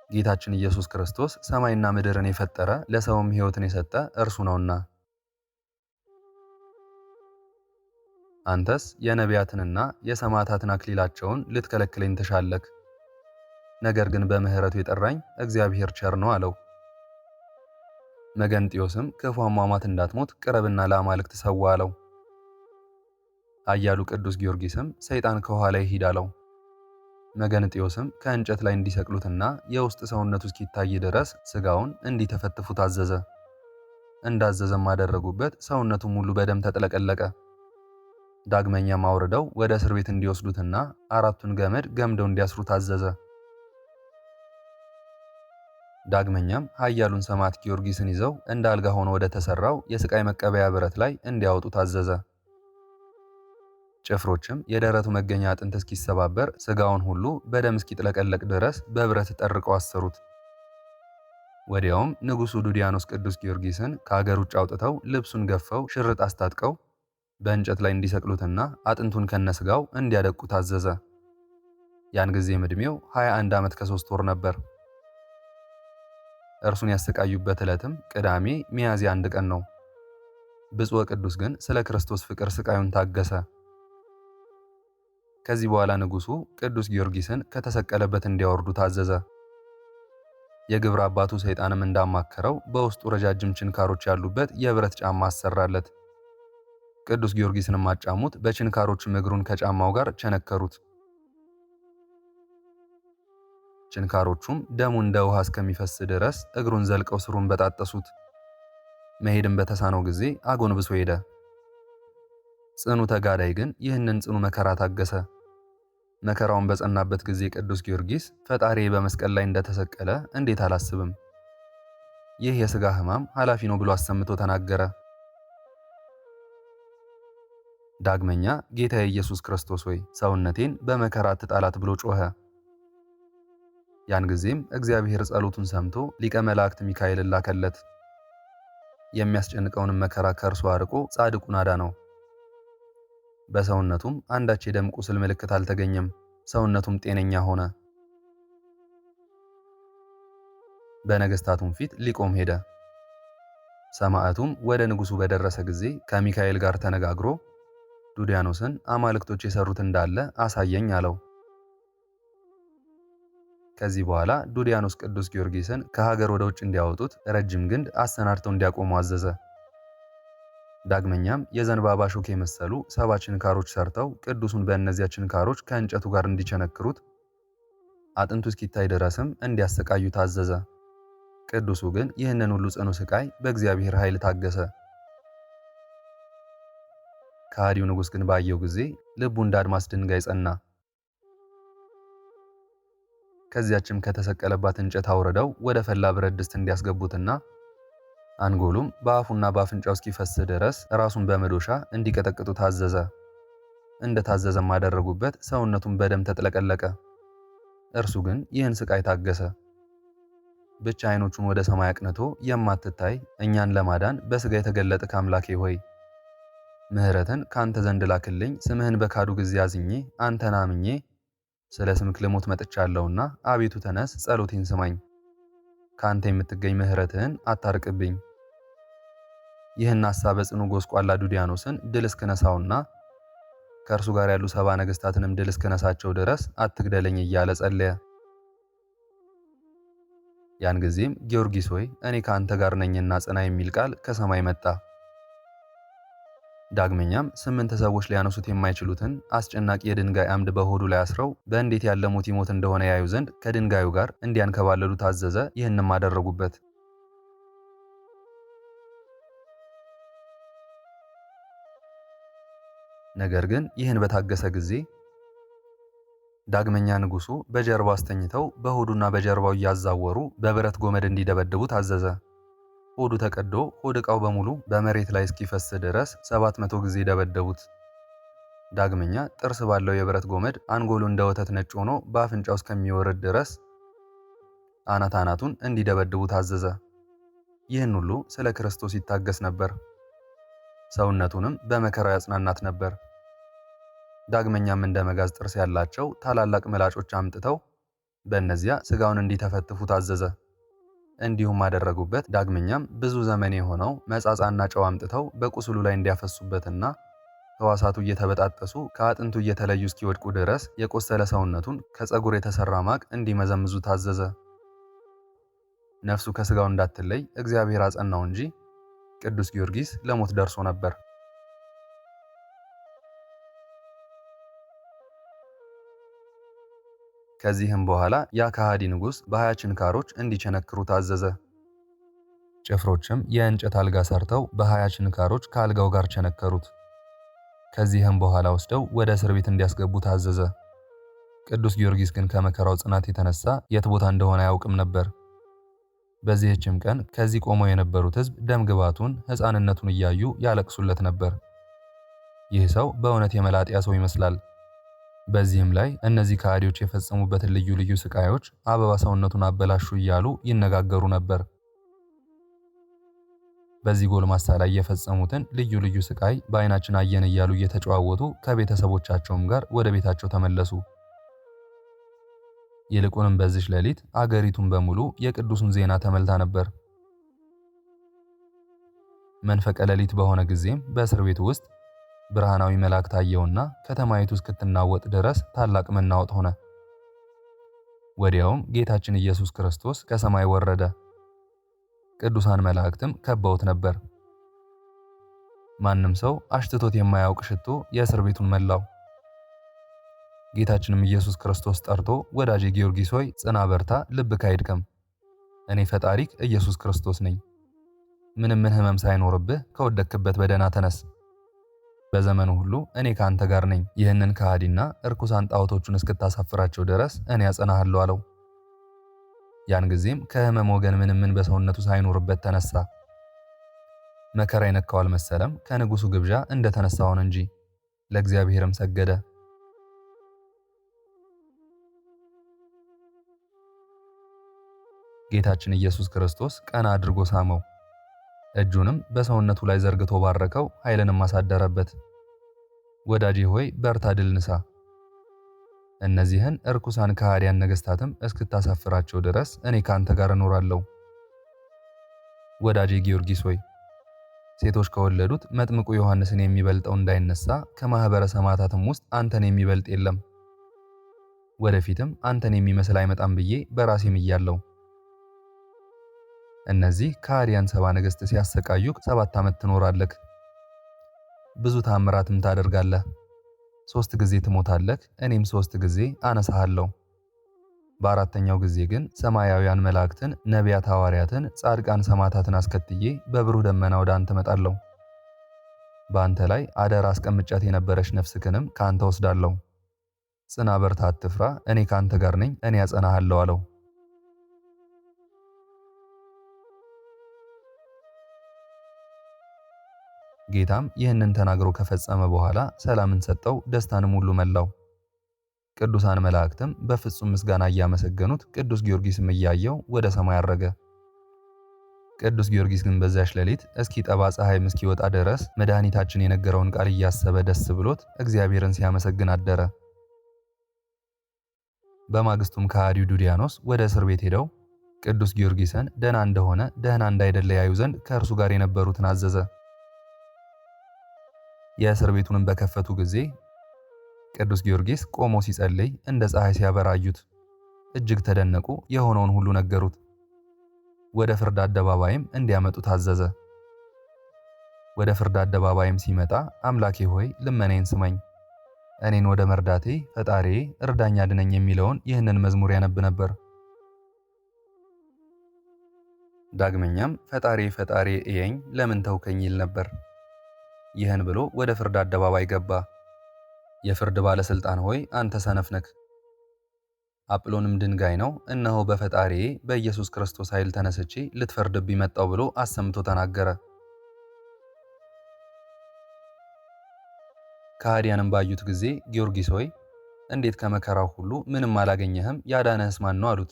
S1: ጌታችን ኢየሱስ ክርስቶስ ሰማይና ምድርን የፈጠረ ለሰውም ሕይወትን የሰጠ እርሱ ነውና። አንተስ የነቢያትንና የሰማዕታትን አክሊላቸውን ልትከለክለኝ ትሻለህ። ነገር ግን በምሕረቱ የጠራኝ እግዚአብሔር ቸር ነው አለው። መገንጢዮስም ክፉ አሟሟት እንዳትሞት ቅረብና ለአማልክት ሰዋ አለው። ኃያሉ ቅዱስ ጊዮርጊስም ሰይጣን ከኋላ ይሂድ አለው። መገንጢዮስም ከእንጨት ላይ እንዲሰቅሉትና የውስጥ ሰውነቱ እስኪታይ ድረስ ሥጋውን እንዲተፈትፉ ታዘዘ። እንዳዘዘም አደረጉበት። ሰውነቱም ሁሉ በደም ተጥለቀለቀ። ዳግመኛም አውርደው ወደ እስር ቤት እንዲወስዱትና 4ቱን ገመድ ገምደው እንዲያስሩ ታዘዘ። ዳግመኛም ኃያሉን ሰማዕት ጊዮርጊስን ይዘው እንደ አልጋ ሆኖ ወደ ተሰራው የስቃይ መቀበያ ብረት ላይ እንዲያወጡ ታዘዘ። ጭፍሮችም የደረቱ መገኛ አጥንት እስኪሰባበር ሥጋውን ሁሉ በደም እስኪጥለቀለቅ ድረስ በብረት ጠርቀው አሰሩት። ወዲያውም ንጉሡ ዱልያኖስ ቅዱስ ጊዮርጊስን ከአገር ውጭ አውጥተው ልብሱን ገፈው ሽርጥ አስታጥቀው በእንጨት ላይ እንዲሰቅሉትና አጥንቱን ከነሥጋው እንዲያደቁ ታዘዘ። ያን ጊዜም ዕድሜው 21 ዓመት ከ3 ወር ነበር። እርሱን ያሰቃዩበት ዕለትም ቅዳሜ ሚያዝያ 1 ቀን ነው። ብፁዕ ቅዱስ ግን ስለ ክርስቶስ ፍቅር ስቃዩን ታገሰ። ከዚህ በኋላ ንጉሡ ቅዱስ ጊዮርጊስን ከተሰቀለበት እንዲያወርዱ ታዘዘ። የግብር አባቱ ሰይጣንም እንዳማከረው በውስጡ ረጃጅም ችንካሮች ያሉበት የብረት ጫማ አሰራለት። ቅዱስ ጊዮርጊስንም አጫሙት፣ በችንካሮችም እግሩን ከጫማው ጋር ቸነከሩት። ችንካሮቹም ደሙ እንደ ውሃ እስከሚፈስ ድረስ እግሩን ዘልቀው ስሩን በጣጠሱት። መሄድም በተሳነው ጊዜ አጎንብሶ ሄደ። ጽኑ ተጋዳይ ግን ይህንን ጽኑ መከራ ታገሰ። መከራውን በጸናበት ጊዜ ቅዱስ ጊዮርጊስ ፈጣሪዬ በመስቀል ላይ እንደተሰቀለ እንዴት አላስብም? ይህ የሥጋ ሕማም ኃላፊ ነው ብሎ አሰምቶ ተናገረ። ዳግመኛ ጌታዬ ኢየሱስ ክርስቶስ ሆይ ሰውነቴን በመከራ አትጣላት ብሎ ጮኸ። ያን ጊዜም እግዚአብሔር ጸሎቱን ሰምቶ ሊቀ መላእክት ሚካኤልን ላከለት። የሚያስጨንቀውንም መከራ ከእርሱ አርቆ ጻድቁን አዳነው። በሰውነቱም አንዳች የደም ቁስል ምልክት አልተገኘም። ሰውነቱም ጤነኛ ሆነ። በነገሥታቱም ፊት ሊቆም ሄደ። ሰማዕቱም ወደ ንጉሡ በደረሰ ጊዜ ከሚካኤል ጋር ተነጋግሮ ዱድያኖስን አማልክቶች የሰሩት እንዳለ አሳየኝ አለው። ከዚህ በኋላ ዱድያኖስ ቅዱስ ጊዮርጊስን ከሀገር ወደ ውጭ እንዲያወጡት ረጅም ግንድ አሰናድተው እንዲያቆሙ አዘዘ። ዳግመኛም የዘንባባ ሾክ የመሰሉ 7 ችንካሮች ሰርተው ቅዱሱን በእነዚያ ችንካሮች ከእንጨቱ ጋር እንዲቸነክሩት አጥንቱ እስኪታይ ድረስም እንዲያሰቃዩ ታዘዘ። ቅዱሱ ግን ይህንን ሁሉ ጽኑ ስቃይ በእግዚአብሔር ኃይል ታገሰ። ከሃዲው ንጉሥ ግን ባየው ጊዜ ልቡ እንደ አድማስ ድንጋይ ጸና። ከዚያችም ከተሰቀለባት እንጨት አውርደው ወደ ፈላ ብረት ድስት እንዲያስገቡትና አንጎሉም በአፉና በአፍንጫው እስኪፈስ ድረስ ራሱን በመዶሻ እንዲቀጠቅጡ ታዘዘ። እንደ ታዘዘም አደረጉበት። ሰውነቱም በደም ተጥለቀለቀ። እርሱ ግን ይህን ስቃይ ታገሰ። ብቻ ዓይኖቹን ወደ ሰማይ አቅንቶ የማትታይ እኛን ለማዳን በሥጋ የተገለጥክ አምላኬ ሆይ ምሕረትን ካንተ ዘንድ ላክልኝ። ስምህን በካዱ ጊዜ አዝኜ አንተን አምኜ ስለ ስምክ ልሞት መጥቻለሁና አቤቱ ተነስ፣ ጸሎቴን ስማኝ። ካንተ የምትገኝ ምሕረትህን አታርቅብኝ። ይህን ሐሳበ ጽኑ ጎስቋላ ዱድያኖስን ድል እስክነሳውና ከእርሱ ጋር ያሉ 70 ነገሥታትንም ድል እስክነሳቸው ድረስ አትግደለኝ እያለ ጸለየ። ያን ጊዜም ጊዮርጊስ ሆይ እኔ ከአንተ ጋር ነኝና ጽና የሚል ቃል ከሰማይ መጣ። ዳግመኛም 8 ሰዎች ሊያነሱት የማይችሉትን አስጨናቂ የድንጋይ አምድ በሆዱ ላይ አስረው በእንዴት ያለ ሞት ይሞት እንደሆነ ያዩ ዘንድ ከድንጋዩ ጋር እንዲያንከባለሉ ታዘዘ። ይህንም አደረጉበት። ነገር ግን ይህን በታገሰ ጊዜ ዳግመኛ ንጉሡ በጀርባው አስተኝተው በሆዱና በጀርባው እያዛወሩ በብረት ጎመድ እንዲደበድቡ ታዘዘ። ሆዱ ተቀዶ ሆድ ዕቃው በሙሉ በመሬት ላይ እስኪፈስ ድረስ 700 ጊዜ ደበደቡት። ዳግመኛ ጥርስ ባለው የብረት ጎመድ አንጎሉ እንደ ወተት ነጭ ሆኖ በአፍንጫው እስከሚወርድ ድረስ አናቱን እንዲደበድቡ ታዘዘ። ይህን ሁሉ ስለ ክርስቶስ ይታገስ ነበር። ሰውነቱንም በመከራው ያጽናናት ነበር። ዳግመኛም እንደ መጋዝ ጥርስ ያላቸው ታላላቅ ምላጮች አምጥተው በእነዚያ ሥጋውን እንዲተፈትፉ ታዘዘ። እንዲሁም አደረጉበት። ዳግመኛም ብዙ ዘመን የሆነው መጻጻና ጨው አምጥተው በቁስሉ ላይ እንዲያፈሱበትና ሕዋሳቱ እየተበጣጠሱ ከአጥንቱ እየተለዩ እስኪወድቁ ድረስ የቆሰለ ሰውነቱን ከፀጉር የተሰራ ማቅ እንዲመዘምዙ ታዘዘ። ነፍሱ ከሥጋው እንዳትለይ እግዚአብሔር አጸናው እንጂ ቅዱስ ጊዮርጊስ ለሞት ደርሶ ነበር። ከዚህም በኋላ ያ ከሃዲ ንጉሥ በ20 ችንካሮች እንዲቸነክሩ ታዘዘ። ጭፍሮችም የእንጨት አልጋ ሰርተው በ20 ችንካሮች ከአልጋው ጋር ቸነከሩት። ከዚህም በኋላ ወስደው ወደ እስር ቤት እንዲያስገቡ ታዘዘ። ቅዱስ ጊዮርጊስ ግን ከመከራው ጽናት የተነሳ የት ቦታ እንደሆነ አያውቅም ነበር። በዚህችም ቀን ከዚህ ቆመው የነበሩት ሕዝብ ደም ግባቱን ሕፃንነቱን እያዩ ያለቅሱለት ነበር። ይህ ሰው በእውነት የመላጥያ ሰው ይመስላል። በዚህም ላይ እነዚህ ከሃዲዎች የፈጸሙበትን ልዩ ልዩ ስቃዮች አበባ ሰውነቱን አበላሹ እያሉ ይነጋገሩ ነበር። በዚህ ጎልማሳ ላይ የፈጸሙትን ልዩ ልዩ ስቃይ በዓይናችን አየን እያሉ እየተጨዋወቱ ከቤተሰቦቻቸውም ጋር ወደ ቤታቸው ተመለሱ። ይልቁንም በዚች ሌሊት አገሪቱን በሙሉ የቅዱሱን ዜና ተመልታ ነበር። መንፈቀ ሌሊት በሆነ ጊዜም በእስር ቤቱ ውስጥ ብርሃናዊ መልአክ ታየውና ከተማይቱ እስክትናወጥ ድረስ ታላቅ መናወጥ ሆነ። ወዲያውም ጌታችን ኢየሱስ ክርስቶስ ከሰማይ ወረደ። ቅዱሳን መላእክትም ከበውት ነበር። ማንም ሰው አሽትቶት የማያውቅ ሽቶ የእስር ቤቱን መላው። ጌታችንም ኢየሱስ ክርስቶስ ጠርቶ ወዳጄ ጊዮርጊስ ሆይ ጽና፣ በርታ፣ ልብህ አይድከም። እኔ ፈጣሪክ ኢየሱስ ክርስቶስ ነኝ። ምንም ህመም ሳይኖርብህ ከወደክበት በደህና ተነስ። በዘመኑ ሁሉ እኔ ካንተ ጋር ነኝ። ይህንን ከሃዲና እርኩሳን ጣዖቶቹን እስክታሳፍራቸው ድረስ እኔ አጸናሃለሁ አለው። ያን ጊዜም ከህመም ወገን ምንም በሰውነቱ ሳይኖርበት ተነሳ። መከራ የነካው አልመሰለም። ከንጉሱ ግብዣ እንደተነሳ ሆነ እንጂ። ለእግዚአብሔርም ሰገደ። ጌታችን ኢየሱስ ክርስቶስ ቀና አድርጎ ሳመው። እጁንም በሰውነቱ ላይ ዘርግቶ ባረከው፣ ኃይልንም አሳደረበት። ወዳጄ ሆይ በርታ፣ ድል ንሳ። እነዚህን እርኩሳን ከሃዲያን ነገሥታትም እስክታሳፍራቸው ድረስ እኔ ካንተ ጋር እኖራለሁ። ወዳጄ ጊዮርጊስ ሆይ ሴቶች ከወለዱት መጥምቁ ዮሐንስን የሚበልጠው እንዳይነሳ ከማኅበረ ሰማዕታትም ውስጥ አንተን የሚበልጥ የለም። ወደፊትም አንተን የሚመስል አይመጣም ብዬ በራሴ ምያለሁ። እነዚህ ከሃዲያን ሰባ ነገሥት ሲያሰቃዩክ 7 ዓመት ትኖራለህ። ብዙ ታምራትም ታደርጋለህ። 3 ጊዜ ትሞታለህ፣ እኔም 3 ጊዜ አነሳሃለሁ። በአራተኛው ጊዜ ግን ሰማያውያን መላእክትን፣ ነቢያት፣ ሐዋርያትን፣ ጻድቃን፣ ሰማዕታትን አስከትዬ በብሩህ ደመና ወደ አንተ እመጣለሁ። በአንተ ላይ አደራ አስቀምጫት የነበረች ነፍስክንም ካንተ ወስዳለሁ። ጽና፣ በርታ፣ አትፍራ፣ እኔ ካንተ ጋር ነኝ፣ እኔ ያጸናሃለሁ አለው። ጌታም ይህንን ተናግሮ ከፈጸመ በኋላ ሰላምን ሰጠው፣ ደስታንም ሁሉ መላው። ቅዱሳን መላእክትም በፍጹም ምስጋና እያመሰገኑት ቅዱስ ጊዮርጊስም እያየው ወደ ሰማይ አረገ። ቅዱስ ጊዮርጊስ ግን በዛች ሌሊት እስኪጠባ ፀሐይም እስኪወጣ ድረስ መድኃኒታችን የነገረውን ቃል እያሰበ ደስ ብሎት እግዚአብሔርን ሲያመሰግን አደረ። በማግስቱም ከሃዲው ዱዲያኖስ ወደ እስር ቤት ሄደው ቅዱስ ጊዮርጊስን ደህና እንደሆነ ደህና እንዳይደለ ያዩ ዘንድ ከእርሱ ጋር የነበሩትን አዘዘ። የእስር ቤቱንም በከፈቱ ጊዜ ቅዱስ ጊዮርጊስ ቆሞ ሲጸልይ እንደ ፀሐይ ሲያበራ አዩት። እጅግ ተደነቁ። የሆነውን ሁሉ ነገሩት። ወደ ፍርድ አደባባይም እንዲያመጡ ታዘዘ። ወደ ፍርድ አደባባይም ሲመጣ አምላኬ ሆይ ልመናዬን ስማኝ፣ እኔን ወደ መርዳቴ ፈጣሪዬ እርዳኝ አድነኝ የሚለውን ይህንን መዝሙር ያነብ ነበር። ዳግመኛም ፈጣሪዬ ፈጣሪዬ እየኝ ለምን ተውከኝ ይል ነበር። ይህን ብሎ ወደ ፍርድ አደባባይ ገባ። የፍርድ ባለስልጣን ሆይ አንተ ሰነፍ ነህ፣ አጵሎንም ድንጋይ ነው፣ እነሆ በፈጣሪዬ በኢየሱስ ክርስቶስ ኃይል ተነስቼ ልትፈርድብኝ መጣው ብሎ አሰምቶ ተናገረ። ከሃዲያንም ባዩት ጊዜ ጊዮርጊስ ሆይ እንዴት ከመከራው ሁሉ ምንም አላገኘህም? ያዳነህስ ማን ነው አሉት።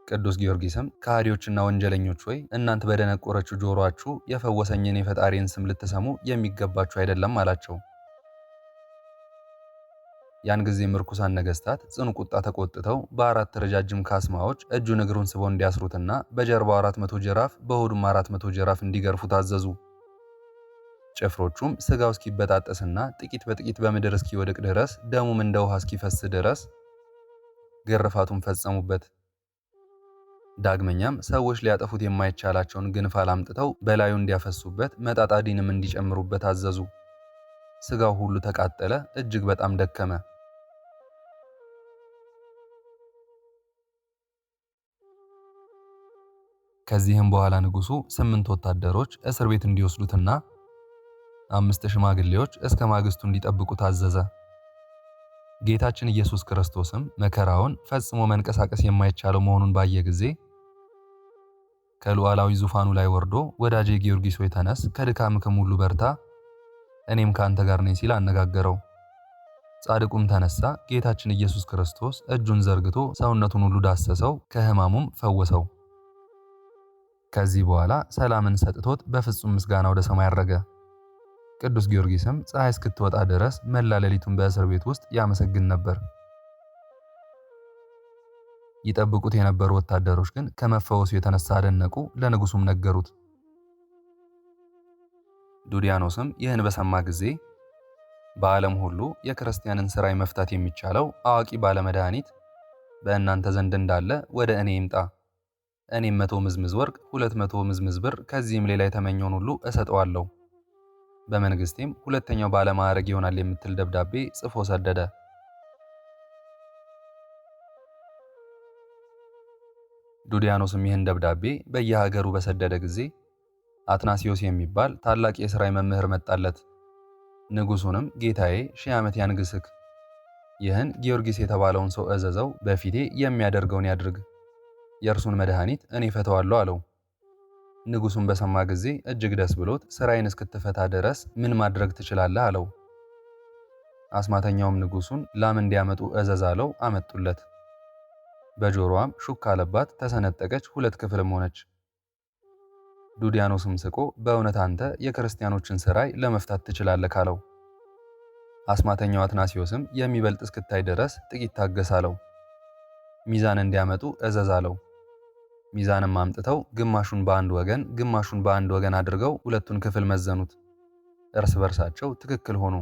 S1: ቅዱስ ጊዮርጊስም ከሃዲዎችና ወንጀለኞች ሆይ እናንተ በደነቆረችው ጆሮአችሁ የፈወሰኝን የፈጣሪን ስም ልትሰሙ የሚገባችሁ አይደለም አላቸው። ያን ጊዜም ርኩሳን ነገሥታት ጽኑ ቁጣ ተቆጥተው በ4 ረጃጅም ካስማዎች እጁን እግሩን ስበው እንዲያስሩትና በጀርባው 400 ጅራፍ በሆዱም 400 ጅራፍ እንዲገርፉ ታዘዙ። ጭፍሮቹም ስጋው እስኪበጣጠስና ጥቂት በጥቂት በምድር እስኪወድቅ ድረስ ደሙም እንደ ውሃ እስኪፈስ ድረስ ግርፋቱን ፈጸሙበት። ዳግመኛም ሰዎች ሊያጠፉት የማይቻላቸውን ግንፋል አምጥተው በላዩ እንዲያፈሱበት መጣጣዲንም እንዲጨምሩበት አዘዙ። ስጋው ሁሉ ተቃጠለ፣ እጅግ በጣም ደከመ። ከዚህም በኋላ ንጉሱ 8 ወታደሮች እስር ቤት እንዲወስዱትና 5 ሽማግሌዎች እስከ ማግስቱ እንዲጠብቁት አዘዘ። ጌታችን ኢየሱስ ክርስቶስም መከራውን ፈጽሞ መንቀሳቀስ የማይቻለው መሆኑን ባየ ጊዜ ከሉዓላዊ ዙፋኑ ላይ ወርዶ ወዳጄ ጊዮርጊስ ሆይ ተነስ፣ ከድካምክም ሁሉ በርታ፣ እኔም ካንተ ጋር ነኝ ሲል አነጋገረው። ጻድቁም ተነሳ። ጌታችን ኢየሱስ ክርስቶስ እጁን ዘርግቶ ሰውነቱን ሁሉ ዳሰሰው፣ ከሕማሙም ፈወሰው። ከዚህ በኋላ ሰላምን ሰጥቶት በፍጹም ምስጋና ወደ ሰማይ አረገ። ቅዱስ ጊዮርጊስም ፀሐይ እስክትወጣ ድረስ መላ ሌሊቱን በእስር ቤት ውስጥ ያመሰግን ነበር። ይጠብቁት የነበሩ ወታደሮች ግን ከመፈወሱ የተነሳ አደነቁ፣ ለንጉሱም ነገሩት። ዱዲያኖስም ይህን በሰማ ጊዜ በዓለም ሁሉ የክርስቲያንን ሥራይ መፍታት የሚቻለው አዋቂ ባለመድኃኒት በእናንተ ዘንድ እንዳለ ወደ እኔ ይምጣ፣ እኔም 100 ምዝምዝ ወርቅ፣ 200 ምዝምዝ ብር፣ ከዚህም ሌላ የተመኘውን ሁሉ እሰጠዋለሁ፣ በመንግስቴም ሁለተኛው ባለማዕረግ ይሆናል የምትል ደብዳቤ ጽፎ ሰደደ። ዱዲያኖስም ይህን ደብዳቤ በየሀገሩ በሰደደ ጊዜ አትናሲዮስ የሚባል ታላቅ የሥራይ መምህር መጣለት። ንጉሡንም ጌታዬ 1000 ዓመት ያንግሥክ፣ ይህን ጊዮርጊስ የተባለውን ሰው እዘዘው፣ በፊቴ የሚያደርገውን ያድርግ፣ የእርሱን መድኃኒት እኔ ፈተዋለሁ አለው። ንጉሡም በሰማ ጊዜ እጅግ ደስ ብሎት ሥራዬን እስክትፈታ ድረስ ምን ማድረግ ትችላለህ አለው። አስማተኛውም ንጉሡን ላም እንዲያመጡ እዘዝ አለው። አመጡለት። በጆሮዋም ሹክ አለባት፣ ተሰነጠቀች፣ 2 ክፍልም ሆነች። ዱዲያኖስም ስቆ በእውነት አንተ የክርስቲያኖችን ሥራይ ለመፍታት ትችላለህ አለው። አስማተኛው አትናሲዮስም የሚበልጥ እስክታይ ድረስ ጥቂት ታገስ አለው። ሚዛን እንዲያመጡ እዘዝ አለው። ሚዛንም አምጥተው ግማሹን በአንድ ወገን ግማሹን በአንድ ወገን አድርገው 2ቱን ክፍል መዘኑት። እርስ በርሳቸው ትክክል ሆኑ።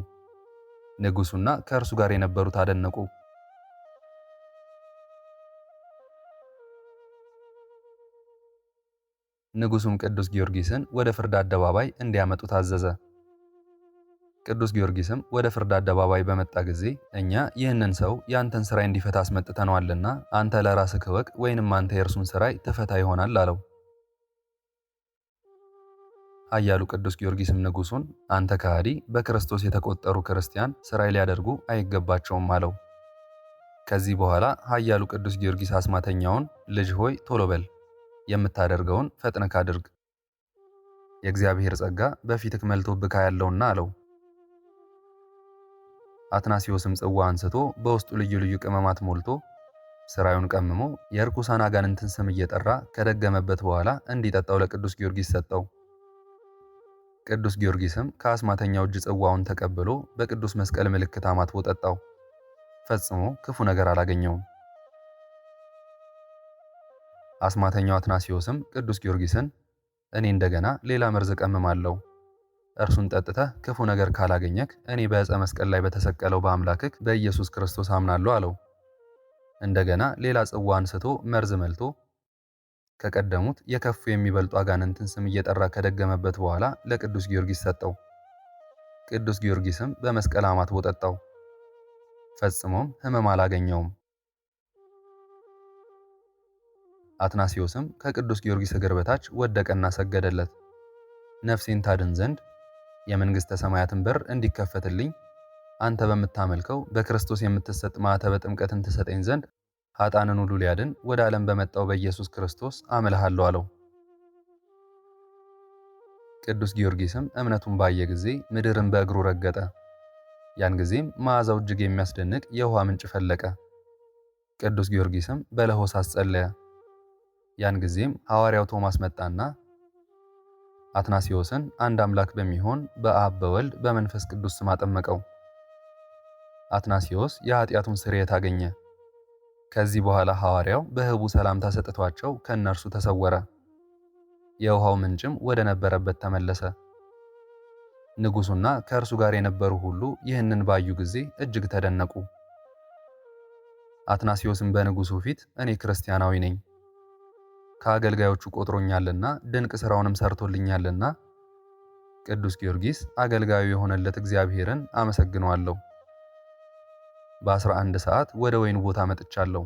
S1: ንጉሡና ከእርሱ ጋር የነበሩት አደነቁ። ንጉሡም ቅዱስ ጊዮርጊስን ወደ ፍርድ አደባባይ እንዲያመጡ ታዘዘ። ቅዱስ ጊዮርጊስም ወደ ፍርድ አደባባይ በመጣ ጊዜ እኛ ይህንን ሰው ያንተን ሥራይ እንዲፈታ አስመጥተነዋልና አንተ ለራስህ እወቅ፣ ወይንም አንተ የእርሱን ሥራይ ትፈታ ይሆናል አለው። ኃያሉ ቅዱስ ጊዮርጊስም ንጉሡን አንተ ከሃዲ፣ በክርስቶስ የተቆጠሩ ክርስቲያን ሥራይ ሊያደርጉ አይገባቸውም አለው። ከዚህ በኋላ ኃያሉ ቅዱስ ጊዮርጊስ አስማተኛውን ልጅ ሆይ ቶሎ በል፣ የምታደርገውን ፈጥነህ አድርግ፣ የእግዚአብሔር ጸጋ በፊትህ መልቶብህ ያለውና አለው። አትናሲዮስም ጽዋ አንስቶ በውስጡ ልዩ ልዩ ቅመማት ሞልቶ ሥራዩን ቀምሞ የርኩሳን አጋንንትን ስም እየጠራ ከደገመበት በኋላ እንዲጠጣው ለቅዱስ ጊዮርጊስ ሰጠው። ቅዱስ ጊዮርጊስም ከአስማተኛው እጅ ጽዋውን ተቀብሎ በቅዱስ መስቀል ምልክት አማትቦ ጠጣው። ፈጽሞ ክፉ ነገር አላገኘውም። አስማተኛው አትናሲዮስም ቅዱስ ጊዮርጊስን እኔ እንደገና ሌላ መርዝ ቀምማለሁ፣ እርሱን ጠጥተህ ክፉ ነገር ካላገኘክ እኔ በዕፀ መስቀል ላይ በተሰቀለው በአምላክክ በኢየሱስ ክርስቶስ አምናለሁ አለው። እንደገና ሌላ ጽዋ አንስቶ መርዝ መልቶ ከቀደሙት የከፉ የሚበልጡ አጋንንትን ስም እየጠራ ከደገመበት በኋላ ለቅዱስ ጊዮርጊስ ሰጠው። ቅዱስ ጊዮርጊስም በመስቀል አማትቦ ጠጣው። ፈጽሞም ሕመም አላገኘውም። አትናሲዮስም ከቅዱስ ጊዮርጊስ እግር በታች ወደቀና ሰገደለት። ነፍሴን ታድን ዘንድ የመንግሥተ ሰማያትን በር እንዲከፈትልኝ አንተ በምታመልከው በክርስቶስ የምትሰጥ ማዕተበ ጥምቀትን ትሰጠኝ ዘንድ ኃጥአንን ሁሉ ሊያድን ወደ ዓለም በመጣው በኢየሱስ ክርስቶስ አምልሃለሁ አለው። ቅዱስ ጊዮርጊስም እምነቱን ባየ ጊዜ ምድርን በእግሩ ረገጠ። ያን ጊዜም መዓዛው እጅግ የሚያስደንቅ የውሃ ምንጭ ፈለቀ። ቅዱስ ጊዮርጊስም በለሆሳስ ጸለየ። ያን ጊዜም ሐዋርያው ቶማስ መጣና አትናሲዮስን አንድ አምላክ በሚሆን በአብ በወልድ በመንፈስ ቅዱስ ስም አጠመቀው። አትናሲዮስ የኃጢአቱን ስርየት አገኘ። ከዚህ በኋላ ሐዋርያው በሕቡ ሰላምታ ሰጥቷቸው ከእነርሱ ተሰወረ። የውሃው ምንጭም ወደ ነበረበት ተመለሰ። ንጉሡና ከእርሱ ጋር የነበሩ ሁሉ ይህንን ባዩ ጊዜ እጅግ ተደነቁ። አትናሲዮስም በንጉሡ ፊት እኔ ክርስቲያናዊ ነኝ፣ ከአገልጋዮቹ ቆጥሮኛልና ድንቅ ሥራውንም ሰርቶልኛልና ቅዱስ ጊዮርጊስ አገልጋዩ የሆነለት እግዚአብሔርን አመሰግነዋለሁ። በ11 ሰዓት ወደ ወይኑ ቦታ መጥቻለሁ።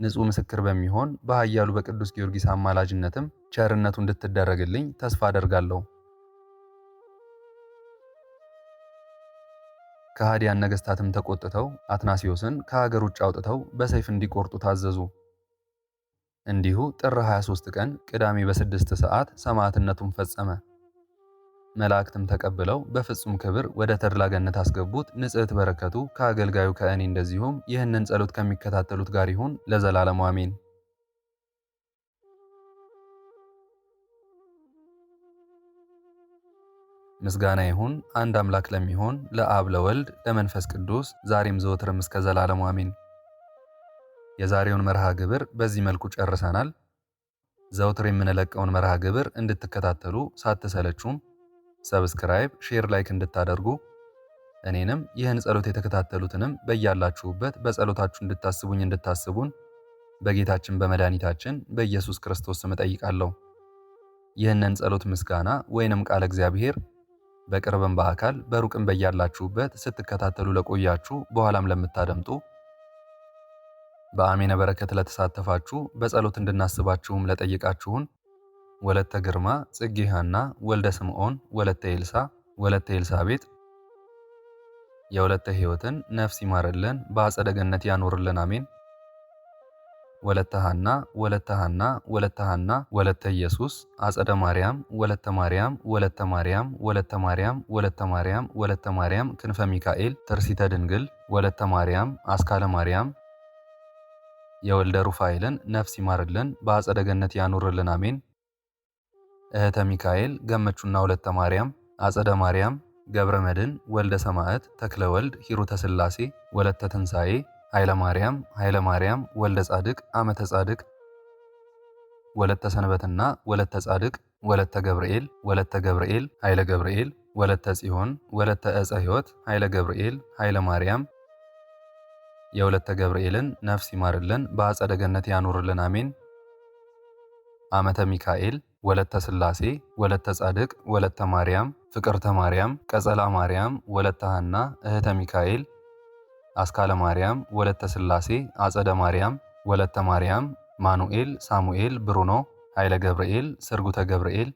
S1: ንጹሕ ምስክር በሚሆን በኃያሉ በቅዱስ ጊዮርጊስ አማላጅነትም ቸርነቱ እንድትደረግልኝ ተስፋ አደርጋለሁ። ከሃዲያን ነገሥታትም ተቆጥተው አትናሲዮስን ከሀገር ውጭ አውጥተው በሰይፍ እንዲቆርጡ ታዘዙ። እንዲሁ ጥር 23 ቀን ቅዳሜ በ6 ሰዓት ሰማዕትነቱን ፈጸመ። መላእክትም ተቀብለው በፍጹም ክብር ወደ ተድላ ገነት አስገቡት። ንጽሕት በረከቱ ከአገልጋዩ ከእኔ እንደዚሁም ይህንን ጸሎት ከሚከታተሉት ጋር ይሁን ለዘላለሙ አሜን። ምስጋና ይሁን አንድ አምላክ ለሚሆን ለአብ ለወልድ ለመንፈስ ቅዱስ ዛሬም ዘወትርም እስከ ዘላለሙ አሜን። የዛሬውን መርሃ ግብር በዚህ መልኩ ጨርሰናል። ዘወትር የምንለቀውን መርሃ ግብር እንድትከታተሉ ሳትሰለቹም ሰብስክራይብ፣ ሼር፣ ላይክ እንድታደርጉ እኔንም ይህን ጸሎት የተከታተሉትንም በያላችሁበት በጸሎታችሁ እንድታስቡኝ እንድታስቡን በጌታችን በመድኃኒታችን በኢየሱስ ክርስቶስ ስም እጠይቃለሁ። ይህንን ጸሎት ምስጋና ወይንም ቃለ እግዚአብሔር በቅርብም በአካል በሩቅም በያላችሁበት ስትከታተሉ ለቆያችሁ በኋላም ለምታደምጡ በአሜነ በረከት ለተሳተፋችሁ በጸሎት እንድናስባችሁም ለጠየቃችሁን ወለተ ግርማ፣ ጽጌ ሐና፣ ወልደ ስምዖን፣ ወለተ ኤልሳ፣ ወለተ ኤልሳቤጥ የወለተ ሕይወትን ነፍስ ይማርልን፣ በአጸደ ገነት ያኖርልን፣ አሜን። ወለተ ሐና፣ ወለተ ሐና፣ ወለተ ሐና፣ ወለተ ኢየሱስ፣ አጸደ ማርያም፣ ወለተ ማርያም፣ ወለተ ማርያም፣ ወለተ ማርያም፣ ወለተ ማርያም፣ ወለተ ማርያም፣ ክንፈ ሚካኤል፣ ትርሲተ ድንግል፣ ወለተ ማርያም፣ አስካለ ማርያም የወልደ ሩፋኤልን ነፍስ ይማርልን፣ በአጸደ ገነት ያኑርልን፣ አሜን። እህተ ሚካኤል ገመቹና ወለተ ማርያም፣ አጸደ ማርያም፣ ገብረ መድን፣ ወልደ ሰማዕት፣ ተክለ ወልድ፣ ሂሩተ ሥላሴ፣ ወለተ ትንሣኤ፣ ኃይለ ማርያም፣ ኃይለ ማርያም፣ ወልደ ጻድቅ፣ አመተ ጻድቅ፣ ወለተ ሰንበትና ወለተ ጻድቅ፣ ወለተ ገብርኤል፣ ወለተ ገብርኤል፣ ኃይለ ገብርኤል፣ ወለተ ጽዮን፣ ወለተ ዕፀ ሕይወት፣ ኃይለ ገብርኤል፣ ኃይለ ማርያም የወለተ ገብርኤልን ነፍስ ይማርልን፣ በአጸደ ገነት ያኑርልን፣ አሜን። አመተ ሚካኤል፣ ወለተ ሥላሴ፣ ወለተ ጻድቅ፣ ወለተ ማርያም፣ ፍቅርተ ማርያም፣ ቀጸላ ማርያም፣ ወለተ ሐና፣ እህተ ሚካኤል፣ አስካለ ማርያም፣ ወለተ ሥላሴ፣ አጸደ ማርያም፣ ወለተ ማርያም፣ ማኑኤል፣ ሳሙኤል፣ ብሩኖ፣ ኃይለ ገብርኤል፣ ስርጉተ ገብርኤል፣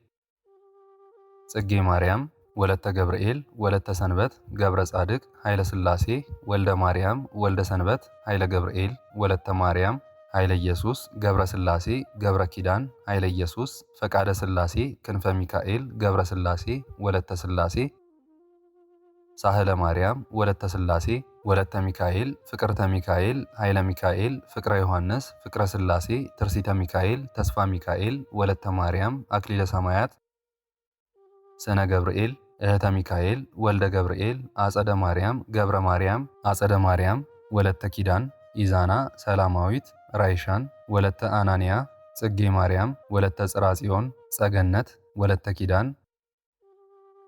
S1: ጽጌ ማርያም፣ ወለተ ገብርኤል፣ ወለተ ሰንበት፣ ገብረ ጻድቅ፣ ኃይለ ሥላሴ፣ ወልደ ማርያም፣ ወልደ ሰንበት፣ ኃይለ ገብርኤል፣ ወለተ ማርያም፣ ኃይለ ኢየሱስ፣ ገብረ ሥላሴ፣ ገብረ ኪዳን፣ ኃይለ ኢየሱስ፣ ፈቃደ ሥላሴ፣ ክንፈ ሚካኤል፣ ገብረ ሥላሴ፣ ወለተ ሥላሴ፣ ሳህለ ማርያም፣ ወለተ ሥላሴ፣ ወለተ ሚካኤል፣ ፍቅርተ ሚካኤል፣ ኃይለ ሚካኤል፣ ፍቅረ ዮሐንስ፣ ፍቅረ ሥላሴ፣ ትርሲተ ሚካኤል፣ ተስፋ ሚካኤል፣ ወለተ ማርያም፣ አክሊለ ሰማያት፣ ስነ ገብርኤል፣ እህተ ሚካኤል፣ ወልደ ገብርኤል፣ አጸደ ማርያም፣ ገብረ ማርያም፣ አጸደ ማርያም፣ ወለተ ኪዳን፣ ኢዛና፣ ሰላማዊት፣ ራይሻን፣ ወለተ አናንያ፣ ጽጌ ማርያም፣ ወለተ ጽራጽዮን፣ ጸገነት፣ ወለተ ኪዳን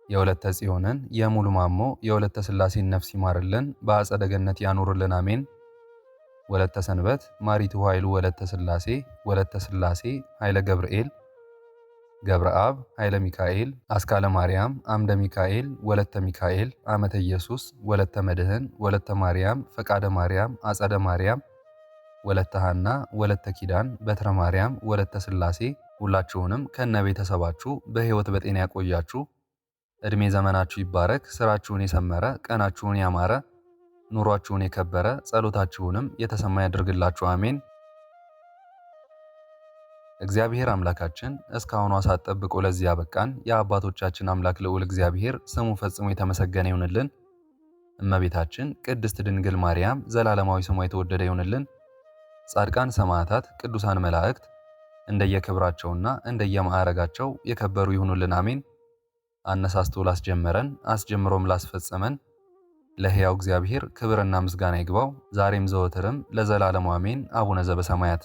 S1: የወለተ ጽዮንን የሙሉ ማሞ የወለተ ሥላሴን ነፍስ ይማርልን፣ በአጸደ ገነት ያኑርልን፣ አሜን። ወለተ ሰንበት፣ ማሪቱ ኃይሉ፣ ወለተ ሥላሴ፣ ወለተ ሥላሴ፣ ኃይለ ገብርኤል፣ ገብረ አብ፣ ኃይለ ሚካኤል፣ አስካለ ማርያም፣ አምደ ሚካኤል፣ ወለተ ሚካኤል፣ አመተ ኢየሱስ፣ ወለተ መድህን፣ ወለተ ማርያም፣ ፈቃደ ማርያም፣ አጸደ ማርያም፣ ወለተ ሐና፣ ወለተ ኪዳን፣ በትረ ማርያም፣ ወለተ ሥላሴ ሁላችሁንም ከነ ቤተሰባችሁ በሕይወት በጤና ያቆያችሁ። ዕድሜ ዘመናችሁ ይባረክ። ስራችሁን የሰመረ፣ ቀናችሁን ያማረ፣ ኑሯችሁን የከበረ፣ ጸሎታችሁንም የተሰማ ያድርግላችሁ፣ አሜን። እግዚአብሔር አምላካችን እስካሁኗ ሰዓት ጠብቆ ለዚህ ያበቃን የአባቶቻችን አምላክ ልዑል እግዚአብሔር ስሙ ፈጽሞ የተመሰገነ ይሁንልን። እመቤታችን ቅድስት ድንግል ማርያም ዘላለማዊ ስሟ የተወደደ ይሁንልን። ጻድቃን ሰማዕታት፣ ቅዱሳን መላእክት እንደየክብራቸውና እንደየማዕረጋቸው የከበሩ ይሁኑልን፣ አሜን። አነሳስቶ ላስጀመረን አስጀምሮም ላስፈጸመን ለሕያው እግዚአብሔር ክብርና ምስጋና ይግባው ዛሬም ዘወትርም ለዘላለሙ አሜን። አቡነ ዘበሰማያት